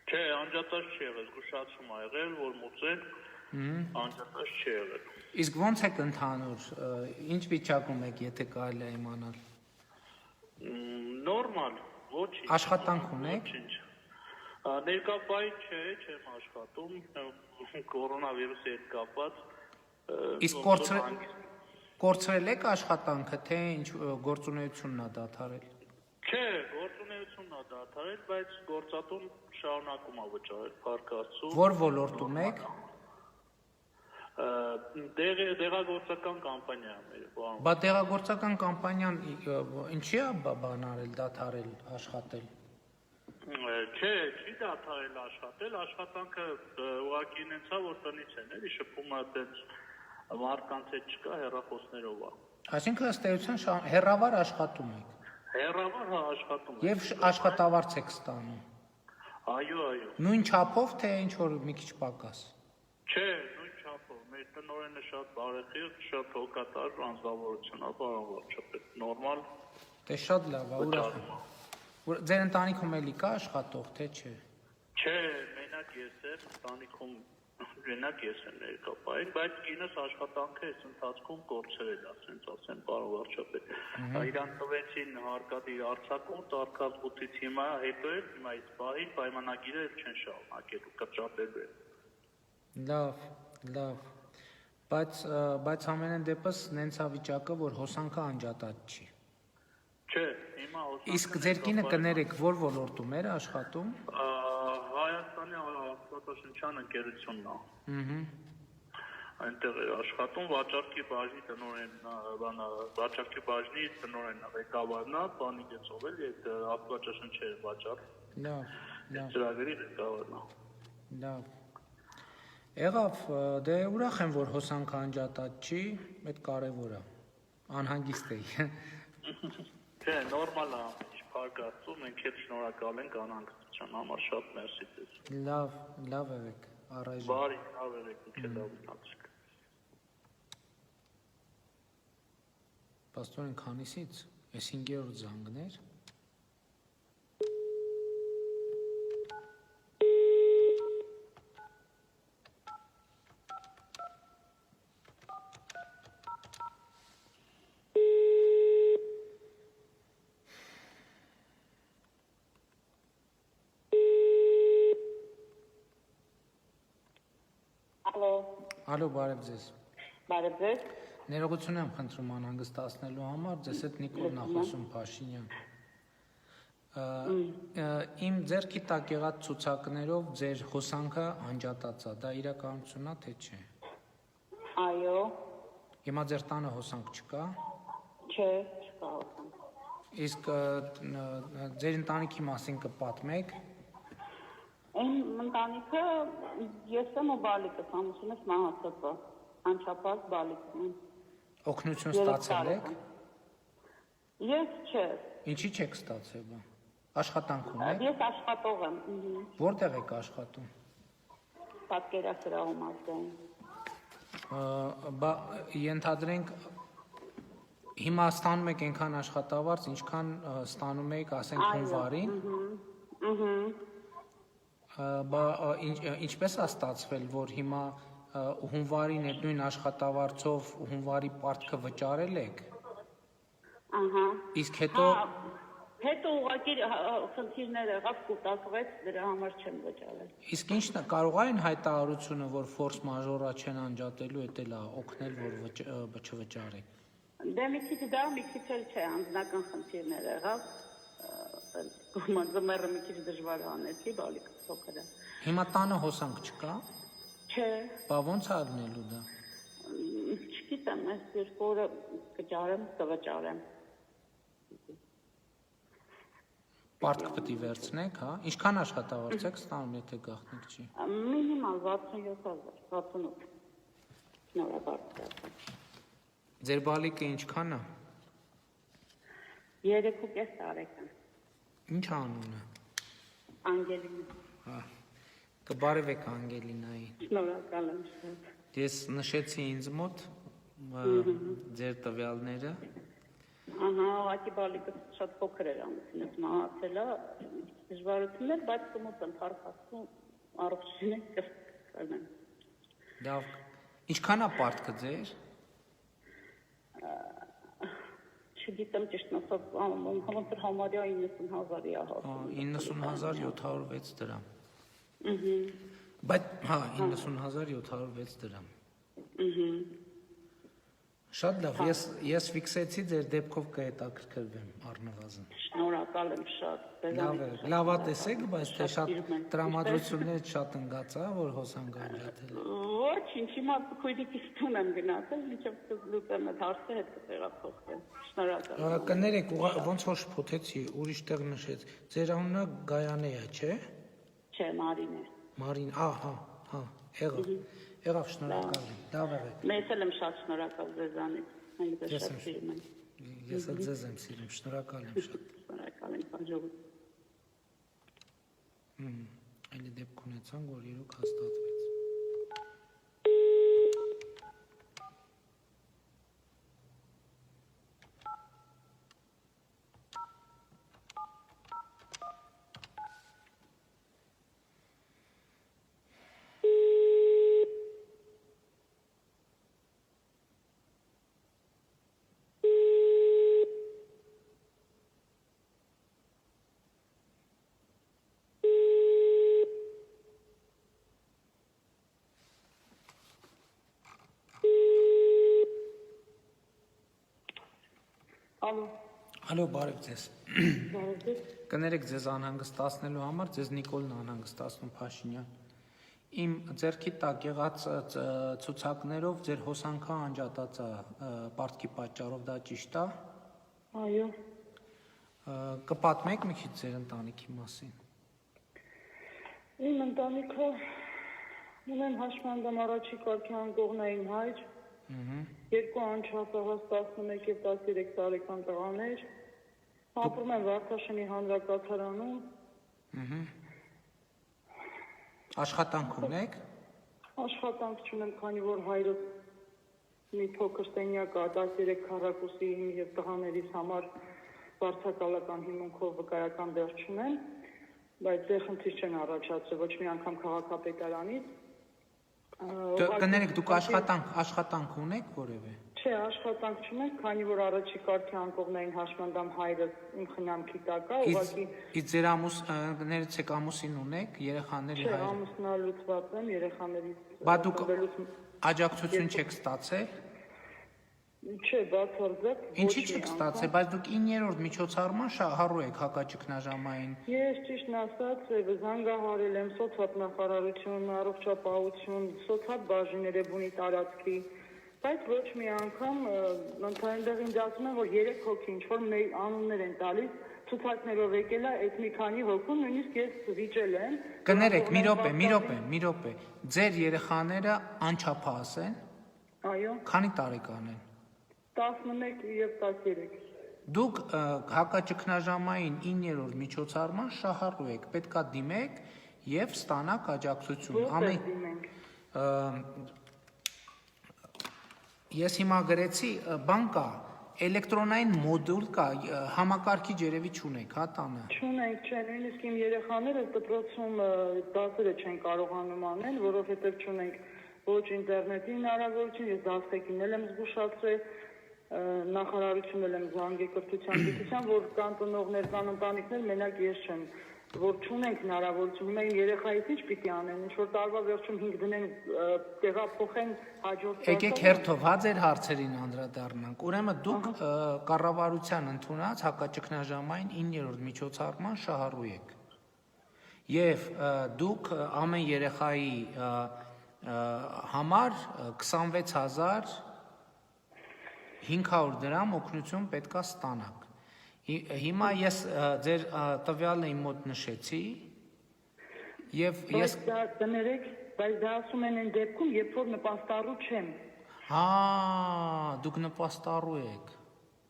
չէ, անջատած չի եղել, զգուշացում ա եղել, որ մուծենք, անջատած չի եղել, Իսկ ո՞նց եք ընդհանուր, ինչ վիճակում եք, եթե կարելի է իմանալ։ նորմալ, ոչինչ, Աշխատանք ունեք։ ոչինչ, ներկա պահին չէ, չեմ աշխատում, կորոնավիրուսի հետ կապված, Իսկ կորցրել եք աշխատանքը, թե ինչ գործունեությունն է դադարել։ չէ, գործունեությունն ա դադարել, բայց գործատուն շարունակում ա վճարել, փառքաստու, Որ ոլորտում եք։ դեղագործական կամպանիա է մեր, պարոն Բա տեղագործական կամպանիան ինչի է բան արել, դադարել, աշխատել։ Չէ, չի դադարել աշխատել, աշխատանքը ուղղակի ինձ որ տնից են, էլի շփումը այդպես մարդկանց հետ չկա, հեռախոսներով է։ Այսինքն ըստ էության հեռավար աշխատում եք Հեռավար հա աշխատում եւ աշխատավարձ եք ստանում։ Այո, այո։ Նույն չափով, թե ինչ որ մի քիչ պակաս։ Չէ, նույն չափով, մեր տնօրենը շատ բարեխիղճ, շատ հոգատար անձնավորություն է, պարոն վարչապետ, նորմալ Դե շատ լավ է, ուրախ եմ։ Ձեր ընտանիքում էլի կա աշխատող, թե չէ։ Չէ, մենակ ես եմ, ընտանիքում մենակ ես եմ ներկա պահին, բայց կինս աշխատանքը այս ընթացքում կորցրել է, ասենց ասեմ, պարոն վարչապետ։ Իրան տվեցին հարկադիր արձակուրդ, արկածբութից հետո էլ հիմա այս պահին պայմանագիրը չեն շարունակելու, կրճատելու են։ Լավ։ Բայց ամենայն դեպս նենց է վիճակը, որ հոսանքը անջատած չի։ Չէ, հիմա Իսկ ձեր կինը կներեք, որ ոլորտում էր աշխատում։ Հայաստանի Աստվածաշնչյան ընկերությունն է։ Այնտեղ էր աշխատում, վաճառքի բաժնի տնօրեն, վաճառքի բաժնի տնօրենն է, ղեկավարն է, բանի գծով էլ այդ Աստվածաշնչերը վաճառ։ Լավ։ Ծրագրի ղեկավարն է։ Լավ։ Եղավ, դե ուրախ եմ, որ հոսանքը անջատած չի, այդ կարևոր է։ Անհանգիստ էի։ Չէ, նորմալ է, ինչ փառքաստու, մենք հետ շնորհակալ ենք անհանգստության համար, շատ մերսի ձեզ։ Լավ եղեք, առայժմ։ Բարի, լավ եղեք, ինքը լավ մնացեք։ Պաստորեն քանիսից, այս 5-րդ զանգներ։ Ալո, բարև ձեզ։ Բարև ձեզ։ Ներողություն եմ խնդրում անհանգստացնելու համար, ձեզ հետ Նիկոլն է խոսում, Փաշինյան։ Իմ ձեռքի տակ եղած ցուցակներով ձեր հոսանքը անջատած է, դա իրականությունն է թե չէ։ Այո, Հիմա ձեր տանը հոսանք չկա։ չէ, չկա հոսանք։ Իսկ ձեր ընտանիքի մասին կպատմեք։ Իմ ընտանիքը ես եմ ու բալիկս, ամուսինս մահացած է, անչափահաս բալիկն եմ։ Օգնություն 3 ստացել եք։ Ես չէ, Ինչի՞ չեք ստացել բա։ Աշխատանք ունեք։ ես աշխատող եմ, Որտեղ եք աշխատում։ պատկերասրահում ազգային։ Բա ենթադրենք հիմա ստանում եք այնքան աշխատավարձ, ինչքան ստանում եք, ասենք, հունվարին։ Բա ինչպես է ստացվել, որ հիմա հունվարին այդ նույն աշխատավարձով հունվարի պարտքը վճարել եք։ Ահա։ Իսկ հետո Հետո ուղղակի խնդիրներ եղավ, կուտակվեց, դրա համար չեմ վճարել։ Իսկ ինչն է կարող այն հայտարարությունը, որ ֆորս մաժորա չեն անջատելու, դա էլ է օգնել, որ չվճարեք։ Դե մի քիչ դա, մի քիչ էլ չէ, անձնական խնդիրներ եղավ, գումարը մի քիչ դժվար անեցի, բալիկը փոքր է։ Հիմա տանը հոսանք չկա։ Չէ, Բա ո՞նց է լինելու դա։ չգիտեմ, այս երկու օրը կճարեմ, կվճարեմ։ Պարտք պետք է վերցնեք, հա։ Ինչքան աշխատավարձ եք ստանում, եթե գաղտնիք չի։ Մինիմալ 67,000, 68։ Շնորհակալ։ Ձեր բալիկը ինչքան է։ 3.5 տարեկան։ Ինչ անունը։ Անգելինա։ Հա։ Կբարևեք Անգելինային։ Շնորհակալ եմ շատ։ Ես նշեցի ինձ մոտ ձեր տվյալները։ Ահա, ուղղակի բալիկը շատ փոքր էր ամուսինս մահացել է, դժվարություններ, բայց կմոտ եմ փառքաստում առողջին կրնեմ։ Լավ։ Ինչքան է պարտքը ձեր։ Չգիտեմ ճիշտ ասած, ոնց որ համարյա 90,000-ի է հասնում։ 90,706 դրամ։ Բայց հա 90,706 դրամ։ Շատ լավ, ես ֆիքսեցի ձեր դեպքով կհետաքրքրվեմ առնվազն։ Շնորհակալ եմ շատ։ Լավ է, լավատես եք, բայց թե շատ տրամադրություններ շատ ընկած է, որ հոսանք անջատել է։ Ոչինչ, հիմա քույրիկիս տուն եմ գնացել, մինչև կլուծեմ այդ հարցը հետ կտեղափոխվեմ։ Շնորհակալ։ Կներեք, ոնց որ շփոթեցի, ուրիշ տեղ նշեց։ Ձեր անունը Գայանե է, չէ։ Չէ, Մարին է։ Մարին, հա, եղավ, շնորհակալ եմ։ Լավ եղեք։ Մեզ էլ եմ շատ շնորհակալ ձեզանից։ Մենք ձեզ շատ սիրում ենք։ Ես էլ ձեզ եմ սիրում, շնորհակալ եմ շատ։ Շնորհակալ եմ, հաջողություն։ Այլ դեպք ունեցանք, որ իրոք հաստատվեց։ Ալո, բարև ձեզ։ Կներեք ձեզ անհանգստացնելու համար, ձեզ Նիկոլն անհանգստացնում Փաշինյան։ Իմ ձեռքի տակ եղած ցուցակներով ձեր հոսանքը անջատած է պարտքի պատճառով, դա ճիշտ է։ Այո։ Կպատմեք մի քիչ ձեր ընտանիքի մասին։ Իմ ընտանիքը ունեմ հաշմանդամ առաջի կարգի անկողնային հայր, երկու անչափահաս 11 և 13 տարեկան տղաներ, ապրում եմ Վարդաշենի հանրակացարանում։ Աշխատանք ունեք։ Աշխատանք չունեմ, քանի որ հայրս մի փոքր սենյակ 13 քառակուսի և տղաներիս համար վարձակալական հիմունքով վկայական դեր չունեմ, բայց դե խնդիր չեն առաջացրել ոչ մի անգամ քաղաքապետարանից։ Կներեք, դուք աշխատանք ունեք որևէ։ Չէ, աշխատանք չունենք, քանի որ առաջի կարգի անկողնային հաշմանդամ հայրս իմ խնամքի տակ է, ուղղակի։ Իսկ ձեր ամուսներից եք ամուսին ունեք, երեխաների Չէ, հայր։ ամուսնալուծված եմ, երեխաներից։ Բա դուք աջակցություն չեք ստացել։ Չէ, բացարձակ Ինչի՞ չեք ստացել, բայց դուք 9-րդ միջոցառման շահառու եք հակաճգնաժամային։ Ես ճիշտն ասած զանգահարել եմ սոցիալնախարարություն, առողջապահություն, սոցիալ բաժինները բունի տարածքի, բայց ոչ մի անգամ ընդհանրապես ինձ ասում են, որ 3 հոգի ինչ որ մեր անուններ են տալիս, ցուցակներով եկել է այդ մի քանի հոգու, նույնիսկ ես վիճել եմ։ Կներեք, մի րոպե։ Ձեր երեխաները անչափահաս են։ Այո, Քանի տարեկան են։ 11 եւ 13։ Դուք հակաճգնաժամային 9-րդ միջոցառման շահառու եք, պետքա դիմեք եւ ստանաք աջակցություն։ Որտեղ դիմենք։ Ես հիմա գրեցի, բան կա, էլեկտրոնային մոդուլ կա, համակարգիչ երևի չունեք, հա տանը։ Չունենք, չէ, նույնիսկ իմ երեխաները դպրոցում դասերը չեն կարողանում անել, որովհետեւ չունենք ոչ ինտերնետի հնարավորություն, ես դասերին եմ զգուշացրել, նախարարությունն եմ զանգել կրթության գիտության, որ կան ծնողներ, կան ընտանիքներ, մենակ ես չեմ, որ չունենք հնարավորություն, հիմա իմ երեխայից ինչ պիտի անեն, ինչ որ տարվա վերջում 5 դնեն, տեղափոխեն հաջորդ Եկեք հերթով, հա ձեր հարցերին անդրադառնանք։ Ուրեմն դուք կառավարության ընդունած հակաճգնաժամային 9-րդ միջոցառման շահառու եք։ Եվ դուք ամեն երեխայի համար 26500 դրամ օգնություն պետքա ստանաք։ Հիմա ես ձեր տվյալը իմ մոտ նշեցի եւ ես կներեք, բայց դա ասում են այն դեպքում, երբ որ նպաստառու չեմ։ Հա, դուք նպաստառու եք։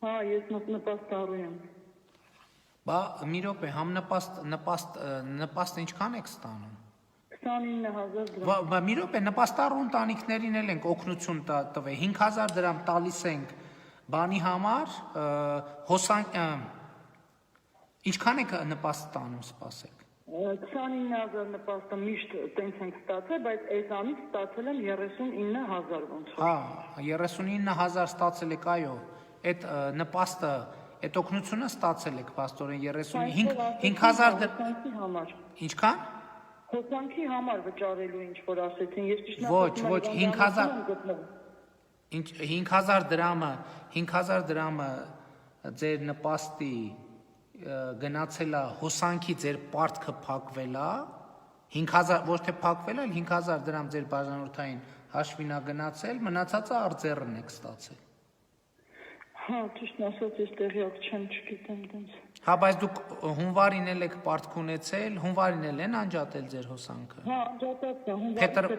Հա, ես նպաստառու եմ։ Բա մի րոպե, համ նպաստ ինչքան եք ստանում։ 29000 դրամ։ Բա մի րոպե, նպաստառու ընտանիքներին էլ ենք օգնություն տվել, 5000 դրամ տալիս ենք բանի համար, ինչքան եք նպաստ ստանում, սպասեք։ 29000 նպաստը միշտ տենց ենք ստացել, բայց այս ամիս ստացել եմ 39000 ոնց որ։ Հա, 39000 ստացել եք, այո, այդ նպաստը, այդ օգնությունը ստացել եք, պաստորեն 5000 համար։ Ինչքան։ Հոսանքի համար վճարելու ինչ որ ասեցին, ես ճիշտ Ոչ, 5000 դրամը ձեր նպաստի գնացել է հոսանքի ձեր պարտքը փակվել է, 5000 ոչ թե փակվել է, 5000 դրամ ձեր բաժանորդային հաշվին է գնացել, մնացածը արձեռն եք ստացել։ Հա, ճիշտ ասած, ես տեղյակ չեմ, չգիտեմ դենց։ Հա, բայց դուք հունվարին էլ եք պարտք ունեցել, հունվարին էլ են անջատել ձեր հոսանքը։ Հա, անջատած է,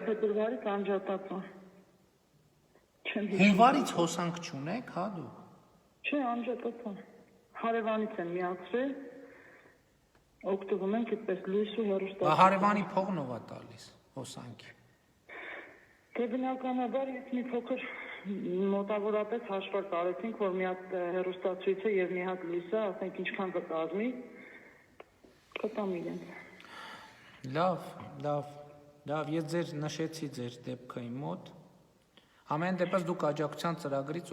փետրվարից անջատած է։ Հունվարից հոսանք չունեք, հա դուք։ Չէ, անջատած է։ Հարևանից են միացրել, օգտվում ենք այդպես լույս ու հեռուստացույց։ Հարևանի փողն ով է տալիս հոսանքի։ Դե բնականաբար ես մի փոքր մոտավորապես հաշվարկ արեցինք, որ մի հատ հեռուստացույցը եւ մի հատ լույսը, ասենք ինչքան կկազմի, կտամ իրենց։ Լավ, ես ձեր նշեցի ձեր դեպքը իմ մոտ։ Ամեն դեպս դուք աջակցության ծրագրից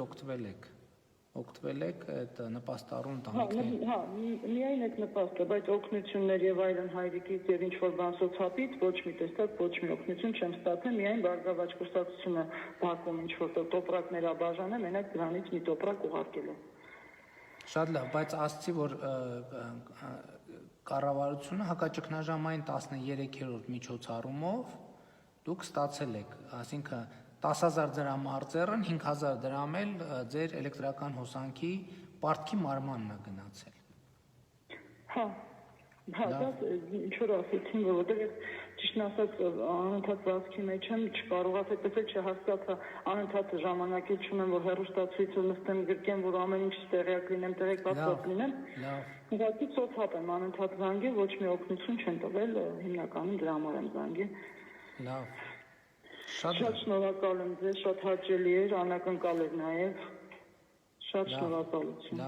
օգտվել եք այդ նպաստառու ընտանիքներին։ Հա, միայն այդ նպաստը, բայց օգնություններ եւ այլն հայրիկից եւ ինչ որ բան սոցիալից ոչ մի տեսակ ոչ մի օգնություն չեմ ստացել, միայն բարգավաճ կուսակցությունը բակում ինչ որ տոպրակներ աբաժանը, մենակ դրանից մի տոպրակ ուղարկել է։ Շատ լավ, բայց ասացի, որ կառավարությունը հակաճգնաժամային 13-րդ միջոցառումով դուք ստացել եք, այսինքն 10000 դրամ արձեռն, 5000 դրամ էլ ձեր էլեկտրական հոսանքի պարտքի մարմանն է գնացել։ Հա, դա ինչ որ ասեցին, որովհետև ես ճիշտ ասած անընդհատ վազքի մեջ եմ, չկարողացա այդպես չհասկացա, անընդհատ ժամանակի չունեմ, որ հեռուստացույցը նստեմ գրկեմ, որ ամեն ինչ տեղյակ լինեմ, տեղեկացված լինեմ։ Ուղղակի սոցիալ եմ անընդհատ զանգել, ոչ մի օգնություն չեն տվել, հիմնականում դրա համար եմ զանգել։ Լավ։ Շատ շնորհակալ եմ ձեզ, շատ հաճելի էր, անակնկալ էր նաև։ Շատ շնորհակալություն։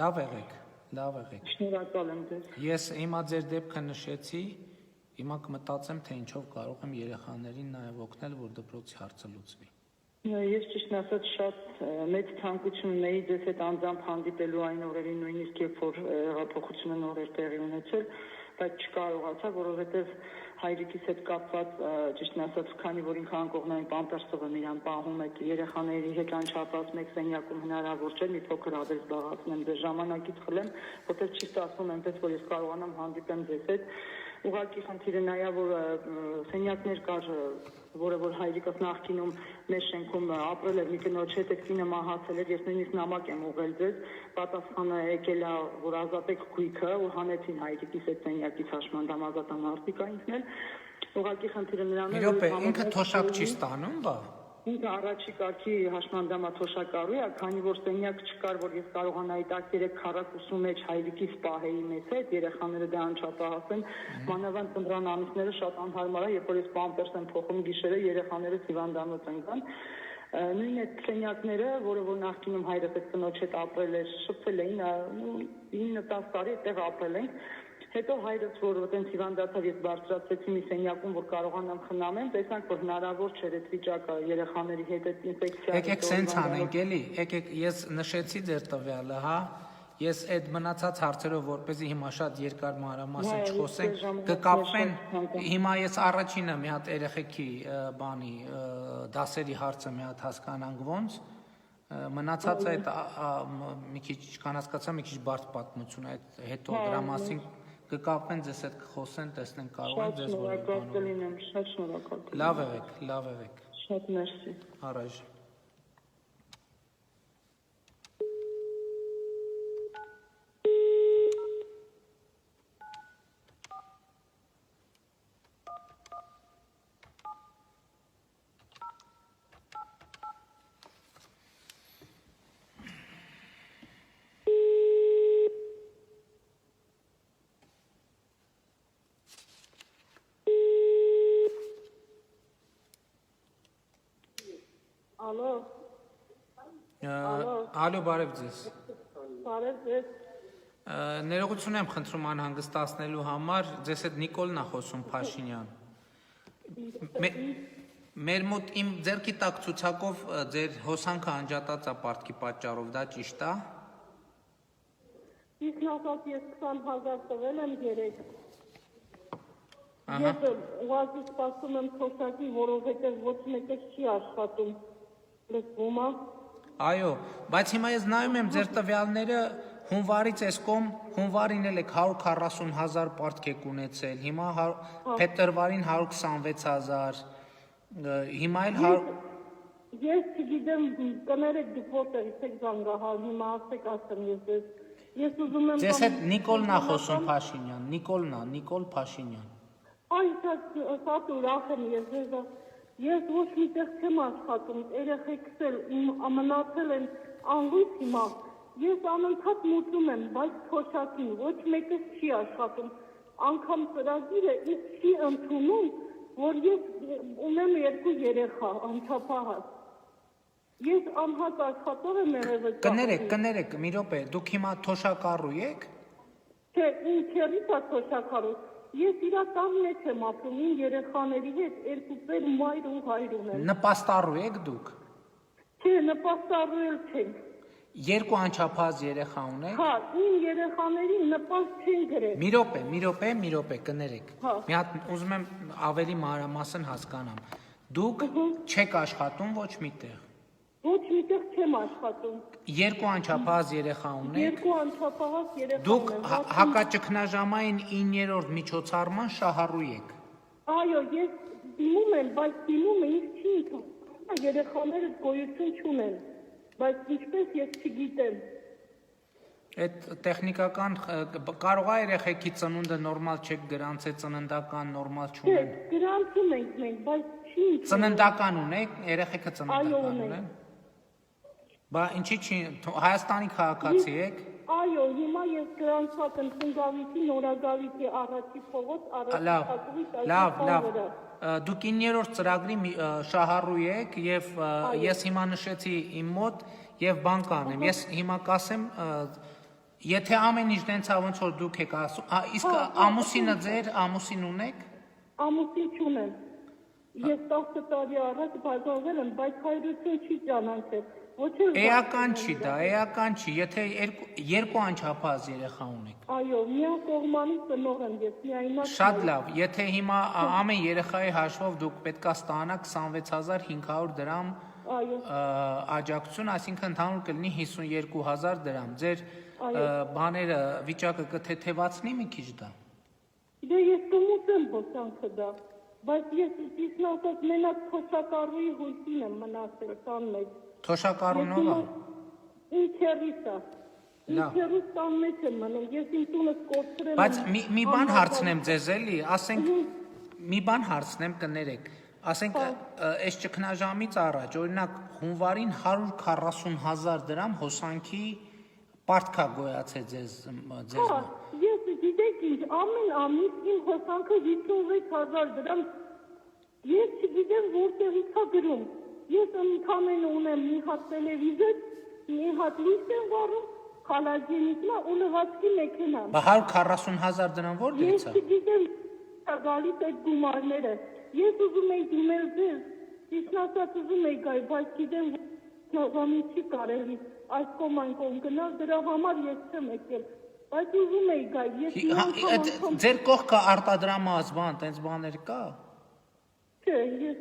Լավ եղեք։ Շնորհակալ եմ ձեզ։ Ես հիմա ձեր դեպքը նշեցի, հիմա կմտածեմ, թե ինչով կարող եմ երեխաներին նաև օգնել, որ դպրոցի հարցը լուծվի։ Ես ճիշտ ասած շատ մեծ ցանկություն ունեի ձեզ հետ անձամբ հանդիպելու այն օրերին, նույնիսկ երբ որ հեղափոխությունը նոր էր տեղի ունեցել, բայց չկարողացա, որովհետև հայրիկիս հետ կապված ճիշտն ասած, քանի որ ինքը անկողնային պամպերսով իրան պահում է երեխաների հետ անչափած մեկ սենյակում հնարավոր չէ մի փոքր ավելի զբաղացնեմ դե ժամանակից խլեմ, որտեղ չի ստացվում այնպես, որ ես կարողանամ հանդիպեմ ձեզ հետ։ Ուղղակի խնդիրը նա է, որ սենյակներ կար, որը որ հայրիկս նախկինում մեր շենքում ապրել էր մի կնոջ հետ, այդ կինը մահացել էր, ես նույնիսկ նամակ եմ ուղղել ձեզ, պատասխանը եկել է, որ ազատեք քույքը, ու հանեցին հայրիկիս այդ սենյակից հաշմանդամ ազատամարտիկա ինքն էլ։ Ուղղակի խնդիրը նրան է, Իրոք ինքը թոշակ չի ստանում, բա։ Ինքը առաջի կարգի հաշմանդամա թոշակառու է, քանի որ սենյակ չկար, որ ես կարողանայի 13 քառակուսու մեջ հայրիկից պահեի մեզ հետ, երեխաները դա անչափահաս են, մանավանդ ծննդյան ամիսները շատ անհարմար է, երբ որ ես պամպերս եմ փոխում գիշերը, երեխաները հիվանդանոց են գան։ Նույն այդ սենյակները, որը որ նախկինում հայրս այդ կնոջ հետ ապրել էր, շփվել էին, 9-10 տարի այդտեղ ապրել ենք։ Հետո հայրս, որ այդպես հիվանդացավ, ես բարձրացրեցի մի սենյակում, որ կարողանամ խնամեմ, տեսանք, որ հնարավոր չէր այդ վիճակը երեխաների հետ այդ ինֆեկցիա։ Եկեք սենց անենք էլի, եկեք ես նշեցի ձեր տվյալը, հա։ Ես այդ մնացած հարցերով, որպեսզի հիմա շատ երկար մանրամասն չխոսենք, կկապվեն։ Հիմա ես առաջինը մի հատ երեխեքի բանի դասերի հարցը մի հատ հասկանանք ոնց։ Մնացածը այդ մի քիչ կանհասկացա, մի քիչ բարդ պատմություն է, հետո դրա մասին կկապվեն ձեզ հետ կխոսեն, տեսնենք կարող են ձեզ որոշել։ Շատ շնորհակալ եմ։ Լավ եղեք, լավ եղեք։ Շատ մերսի։ Առայժմ։ Ալո, բարև ձեզ։ Բարև ձեզ։ Ներողություն եմ խնդրում անհանգստացնելու համար, ձեզ հետ Նիկոլն է խոսում Փաշինյան։ Մեր մոտ իմ ձեռքի տակ ցուցակով ձեր հոսանքը անջատած է պարտքի պատճառով, դա ճիշտ է։ Իսկ ասած ես 20,000 տվել եմ 3։ Ես ուղղակի սպասում եմ թոշակի, որովհետև ոչ մեկը չի աշխատում։ Լսվում է։ Այո, բայց հիմա ես նայում եմ ձեր տվյալները հունվարից այս կողմ, հունվարին էլ եք 140,000 պարտք եք ունեցել, հիմա փետրվարին 126,000, հիմա էլ Ես չգիտեմ, կներեք դուք որտեղից եք զանգահար, հիմա ասեք ասեմ ես ձեզ։ Ես ուզում եմ Ձեզ հետ Նիկոլն է խոսում Փաշինյան, Նիկոլ Փաշինյան։ Ay, շատ ուրախ եմ ես ոչ միտեղ չեմ աշխատում, երեխեքս էլ մնացել են անգույց հիմա, ես անընդհատ մուծում եմ, բայց թոշակին, ոչ մեկս չի աշխատում, անգամ ծրագիրը ինձ չի ընդունում, որ ես ունեմ 2 երեխա, անչափահաս, ես անհատ աշխատող եմ եղել։ Կներեք, մի րոպե, դուք հիմա թոշակառու եք։ Չէ, իմ քեռիս է թոշակառու։ Ես իրական մեջ եմ ապրում, իմ երեխաների հետ 2 ծեր մայր ու հայր ունեմ։ Նպաստառու եք դուք։ Չէ, նպաստառու էլ չենք։ 2 անչափահաս երեխա ունեք։ Հա, իմ երեխաներին նպաստ չեն գրել։ Մի րոպե, կներեք։ Մի հատ ուզում եմ ավելի մանրամասն հասկանամ։ Դուք չեք աշխատում ոչ միտեղ։ Ոչ միտեղ չեմ աշխատում։ 2 անչափահաս երեխա ունեք։ 2 անչափահաս երեխա ունեմ։ Դուք հակաճգնաժամային 9-րդ միջոցառման շահառու եք։ Այո, ես դիմում եմ, բայց դիմումը ինձ չի ընդունում։ Երեխաները գոյություն չունեն, բայց ինչպես ես չգիտեմ։ Այդ տեխնիկական կարող է երեխեքի ծնունդը նորմալ չեք գրանցել, ծննդական նորմալ չունեն։ Չէ, գրանցում ենք մենք, բայց չի։ Ծննդական ունեք, երեխեքը ծննդական ունեն։ Բա ինչի՞ չի, Հայաստանի քաղաքացի եք։ Այո, հիմա ես գրանցած եմ Խնգավիթի Նորագավիթի առաջի փողոց, առաջի փողոց։ Լավ։ Դուք 9-րդ ծրագրի շահառու եք եւ ես հիմա նշեցի իմ մոտ եւ բան կանեմ։ Ես հիմա կասեմ, եթե ամեն ինչ դենցա ոնց որ դուք եք ասում, իսկ ամուսինը ձեր ամուսին ունեք։ Ամուսին չունեմ։ Ես 10 տարի առաջ բաժանվել եմ, բայց հայրություն չի ճանաչել։ Ոչ էլ Էական չի դա, էական չի, եթե երկու անչափահաս երեխա ունեք։ Այո, միան կողմանի ծնող եմ ես, միայնակ։ Շատ լավ, եթե հիմա ամեն երեխայի հաշվով դուք պետքա ստանաք 26500 դրամ աջակցություն, այսինքն ընդհանուր կլինի 52000 դրամ։ Ձեր բաները վիճակը կթեթևացնի մի քիչ դա։ Դե ես կմուծեմ հոսանքը դա, բայց ես ճիշտն ասած մենակ թոշակառուի հույսին եմ մնացել տան մեջ։ Թոշակառունով է։ Ինչ հեռիսա։ Ինչ հեռուս տան մեջ եմ մնում, ես իմ տունս կորցրել եմ։ Բայց մի բան հարցնեմ ձեզ էլի, ասենք մի բան հարցնեմ կներեք։ Ասենք այս ճգնաժամից առաջ, օրինակ հունվարին 140,000 դրամ հոսանքի պարտքա գոյացել ձեզ։ Ես գիտեք ինչ, ամեն ամիս իմ հոսանքը 56,000 դրամ, ես չգիտեմ որտեղից է գրում, ես ընդամենը ունեմ մի հատ տելևիզոր, մի հատ լույս եմ վառում, խալաջենիկն ու լվացքի մեքենան։ Բա 140,000 դրամ որտեղից է։ Ես չգիտեմ գալիս այդ գումարները, ես ուզում էի դիմել ձեզ, ճիշտ ասած ուզում էի գալ, բայց գիտեմ նորմալի չի կարելի, այս կողմ այն կողմ գնալ, դրա համար ես չեմ եկել, բայց ուզում էի գալ, ես Ձեր կողքը արտադրամաս բան, տենց բաներ կա։ Չէ, ես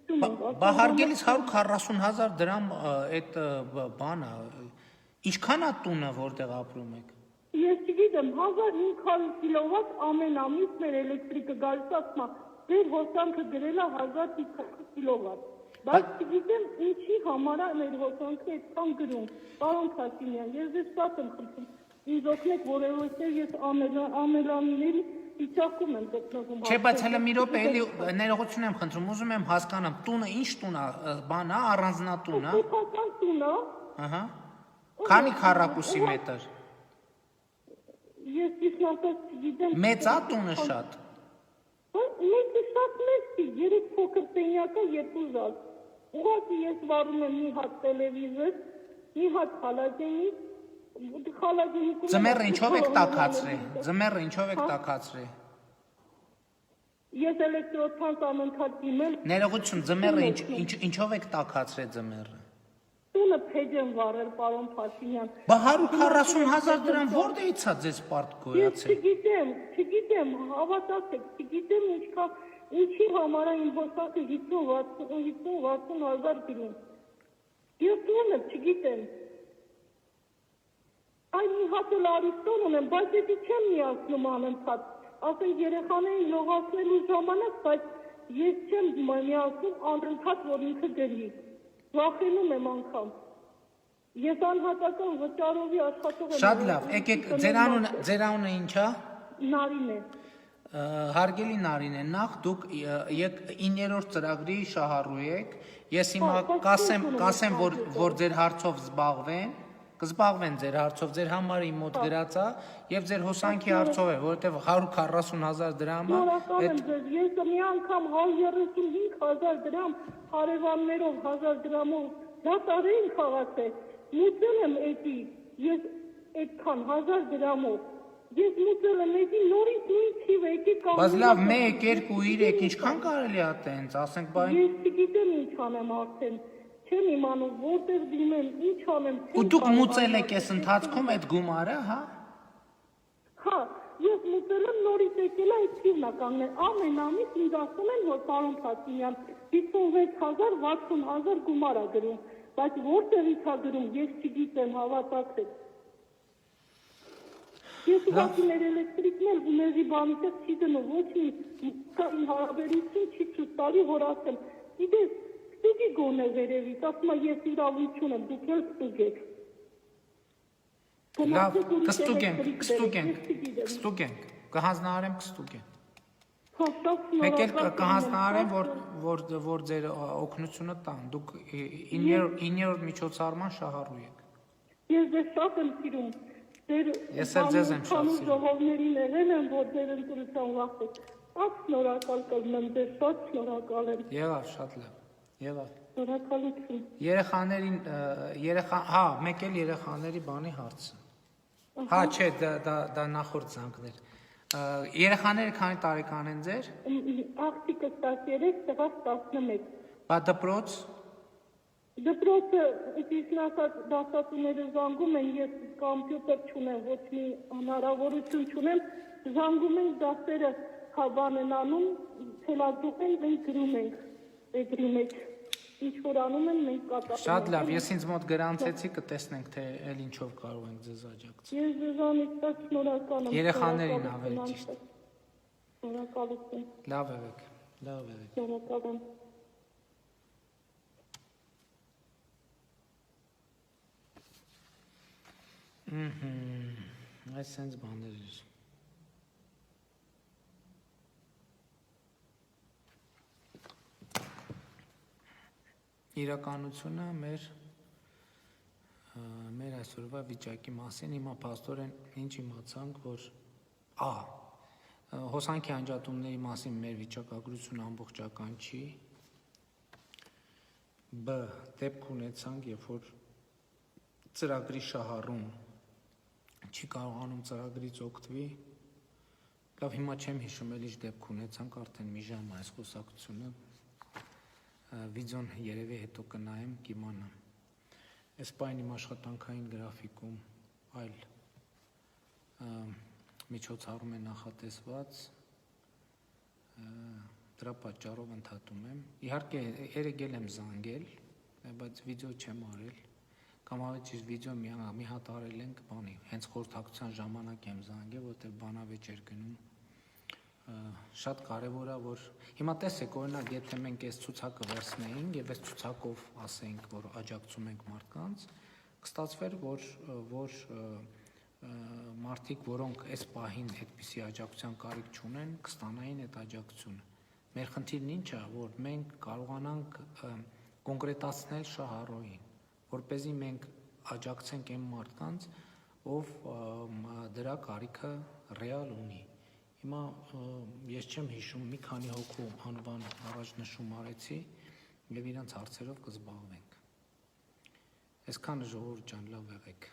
Բա հարգելիս 140,000 դրամ այդ բանը, ինչքան է տունը, որտեղ ապրում եք։ Ես չգիտեմ, 1500 կիլովատ ամեն ամիս մեր էլեկտրիկը գալիս ասма, ձեր հոսանքը գրել է 1500 կիլովատ, բայց չգիտեմ ինչի համար է մեր հոսանքը այդքան գրում, պարոն Փաշինյան, ես ձեզ շատ եմ խնդրում, ինձ օգնեք, որովհետև ես ամելանիների վիճակում եմ գտնվում։ Չէ, բայց հələ մի րոպե էլի ներողություն եմ խնդրում, ուզում եմ հասկանամ, տունը ինչ տուն է, բան է, առանձնատուն է։ Սեփական տուն է։ Ահա։ Քանի քառակուսի մետր։ Ես ճիշտ ասած չգիտեմ։ Մեծ է տունը շատ։ Մեծ շատ մեծ չի, 3 փոքր սենյակը, 2 զալ։ Ուղղակի ես վառում եմ մի հատ տելևիզոր, մի հատ խալաջենիկ, խալաջենիկում։ Ձմեռը ինչով եք տաքացրել։ Ձմեռը ինչով եք տաքացրել։ Ես էլեկտրոթանց անընդհատ դիմել։ Ներողություն, ձմեռը ինչով եք տաքացրել ձմեռը։ Տունը փեջ եմ վառել, պարոն Փաշինյան։ Բա 140,000 դրամ որտեղից է ձեզ պարտ գոյացել։ Ես չգիտեմ, հավատացեք, չգիտեմ ինչի համար է իմ հոսանքը 50-60,000 գրում։ Ես տունը չգիտեմ։ Այն մի հատ էլ արիստոն ունեմ, բայց դեպի չեմ միացնում անընդհատ։ Ասենք երեխաներին լողացնելու ժամանակ, բայց ես չեմ միացնում անընդհատ, որ ինքը գրի։ Վախենում եմ անգամ։ Ես անհատական վճարովի աշխատող եմ։ Շատ լավ, եկեք, ձեր անունը ինչ է։ Նարին է։ Հարգելի Նարինե, նախ դուք 9-րդ ծրագրի շահառու եք, ես հիմա կասեմ, որ ձեր հարցով կզբաղվեն ձեր հարցով, ձեր համարը իմ մոտ գրած է եւ ձեր հոսանքի հարցով է, որովհետեւ 140,000 դրամը Շնորհակալ եմ ձեզ, ես մի անգամ 135,000 դրամ հարևաններով 1000 դրամով դատարային խաղացել, մուծել եմ էդի, ես այդքան 1000 դրամով, ես մուծել եմ էդի նորից նույն թիվը, եկեք կանգնել։ Բայց լավ 1, 2, 3 ինչքան կարելի է տենց, ասենք բան։ Ես չգիտեմ ինչ անեմ արդեն, չեմ իմանում որտեղ դիմեմ, ինչ անեմ։ Ու դուք մուծել եք այս ընթացքում այդ գումարը, հա։ Հա, ես մուծել եմ նորից եկել այդ թիվն է կանգնել, ամեն ամիս ինձ ասում են, որ պարոն Փաշինյան 56,000, 60,000 գումար է գրում, բայց որտեղից է գրում, ես չգիտեմ, հավատացեք։ Ես ուղղակի մեր էլեկտրիկն էլ ուների բանից չի դնում, ոչ մի հարաբերություն չի ցույց տալի, որ ասեմ, գիտես, ստուգի գոնե վերևից, ասում եմ ես իրավություն եմ, դուք էլ ստուգեք։ Լավ, կստուգենք, կհանձնարարեմ կստուգենք։ Մեկ էլ կհանձնարարեմ, որ ձեր օգնությունը տան, դուք 9-րդ միջոցառման շահառու եք։ Ես ձեզ շատ եմ սիրում, Ես էլ ձեզ եմ շատ սիրում։ Ժողովներին եղել եմ, որ ձեր ընտրության վախեք, շատ շնորհակալ կլինեմ, ձեզ շատ շնորհակալ եմ։ Եղավ, շատ լավ, եղավ։ Շնորհակալություն։ Երեխաներին, հա, մեկ էլ երեխաների բանի հարցը։ Հա, չէ, դա նախորդ զանգներ։ Երեխաները քանի տարեկան են ձեր։ Աղջիկը 13, տղաս 11։ Բա դպրոց։ Դպրոցը ճիշտն ասած դասատուները զանգում են, ես կոմպյուտեր չունեմ, ոչ մի հնարավորություն չունեմ, զանգում են դասերը բան են անում, թելադրում են, մենք գրում ենք էգրի մեջ, ինչ որ անում են, մենք կատարում ենք։ Շատ լավ, ես ինձ մոտ գրանցեցի, կտեսնենք, թե էլ ինչով կարող ենք ձեզ աջակցել։ Ես ձեզանից շնորհակալ եմ։ Երեխաներին ավելի ճիշտ։ Շնորհակալություն։ Լավ եղեք, լավ եղեք։ Շնորհակալ եմ։ Այս սենց բաներ էր։ Իրականությունը մեր այսօրվա վիճակի մասին հիմա փաստորեն ինչ իմացանք, որ հոսանքի անջատումների մասին մեր վիճակագրությունը ամբողջական չի, բ դեպք ունեցանք, երբ որ ծրագրի շահառուն չի կարողանում ծրագրից օգտվի, լավ հիմա չեմ հիշում էլ ինչ դեպք ունեցանք, արդեն մի ժամ այս խոսակցությունը, վիդեոն երևի հետո կնայեմ, կիմանամ, այս պայն իմ աշխատանքային գրաֆիկում այլ միջոցառում է նախատեսված, դրա պատճառով ընդհատում եմ, իհարկե երեգել եմ զանգել, բայց վիդեո չեմ արել, կամ ավելի ճիշտ վիդեո մի հատ արել ենք բանի, հենց խորհրդակցության ժամանակ եմ զանգել, որտեղ բանավեճ էր գնում, շատ կարևոր է, որ հիմա տեսեք, օրինակ, եթե մենք այս ցուցակը վերցնեինք եւ այս ցուցակով ասենք, որ աջակցում ենք մարդկանց, կստացվեր, որ մարդիկ, որոնք այս պահին այդպիսի աջակցության կարիք չունեն, կստանային այդ աջակցությունը։ Մեր խնդիրն ինչ է, որ մենք կարողանանք կոնկրետացնել շահառուին, որպեսզի մենք աջակցենք այն մարդկանց, ով դրա կարիքը ռեալ ունի։ Հիմա ես չեմ հիշում, մի քանի հոգու անվան առաջնշում արեցի եւ իրանց հարցերով կզբաղվենք։ Այսքանը ժողովուրդ ջան, լավ եղեք։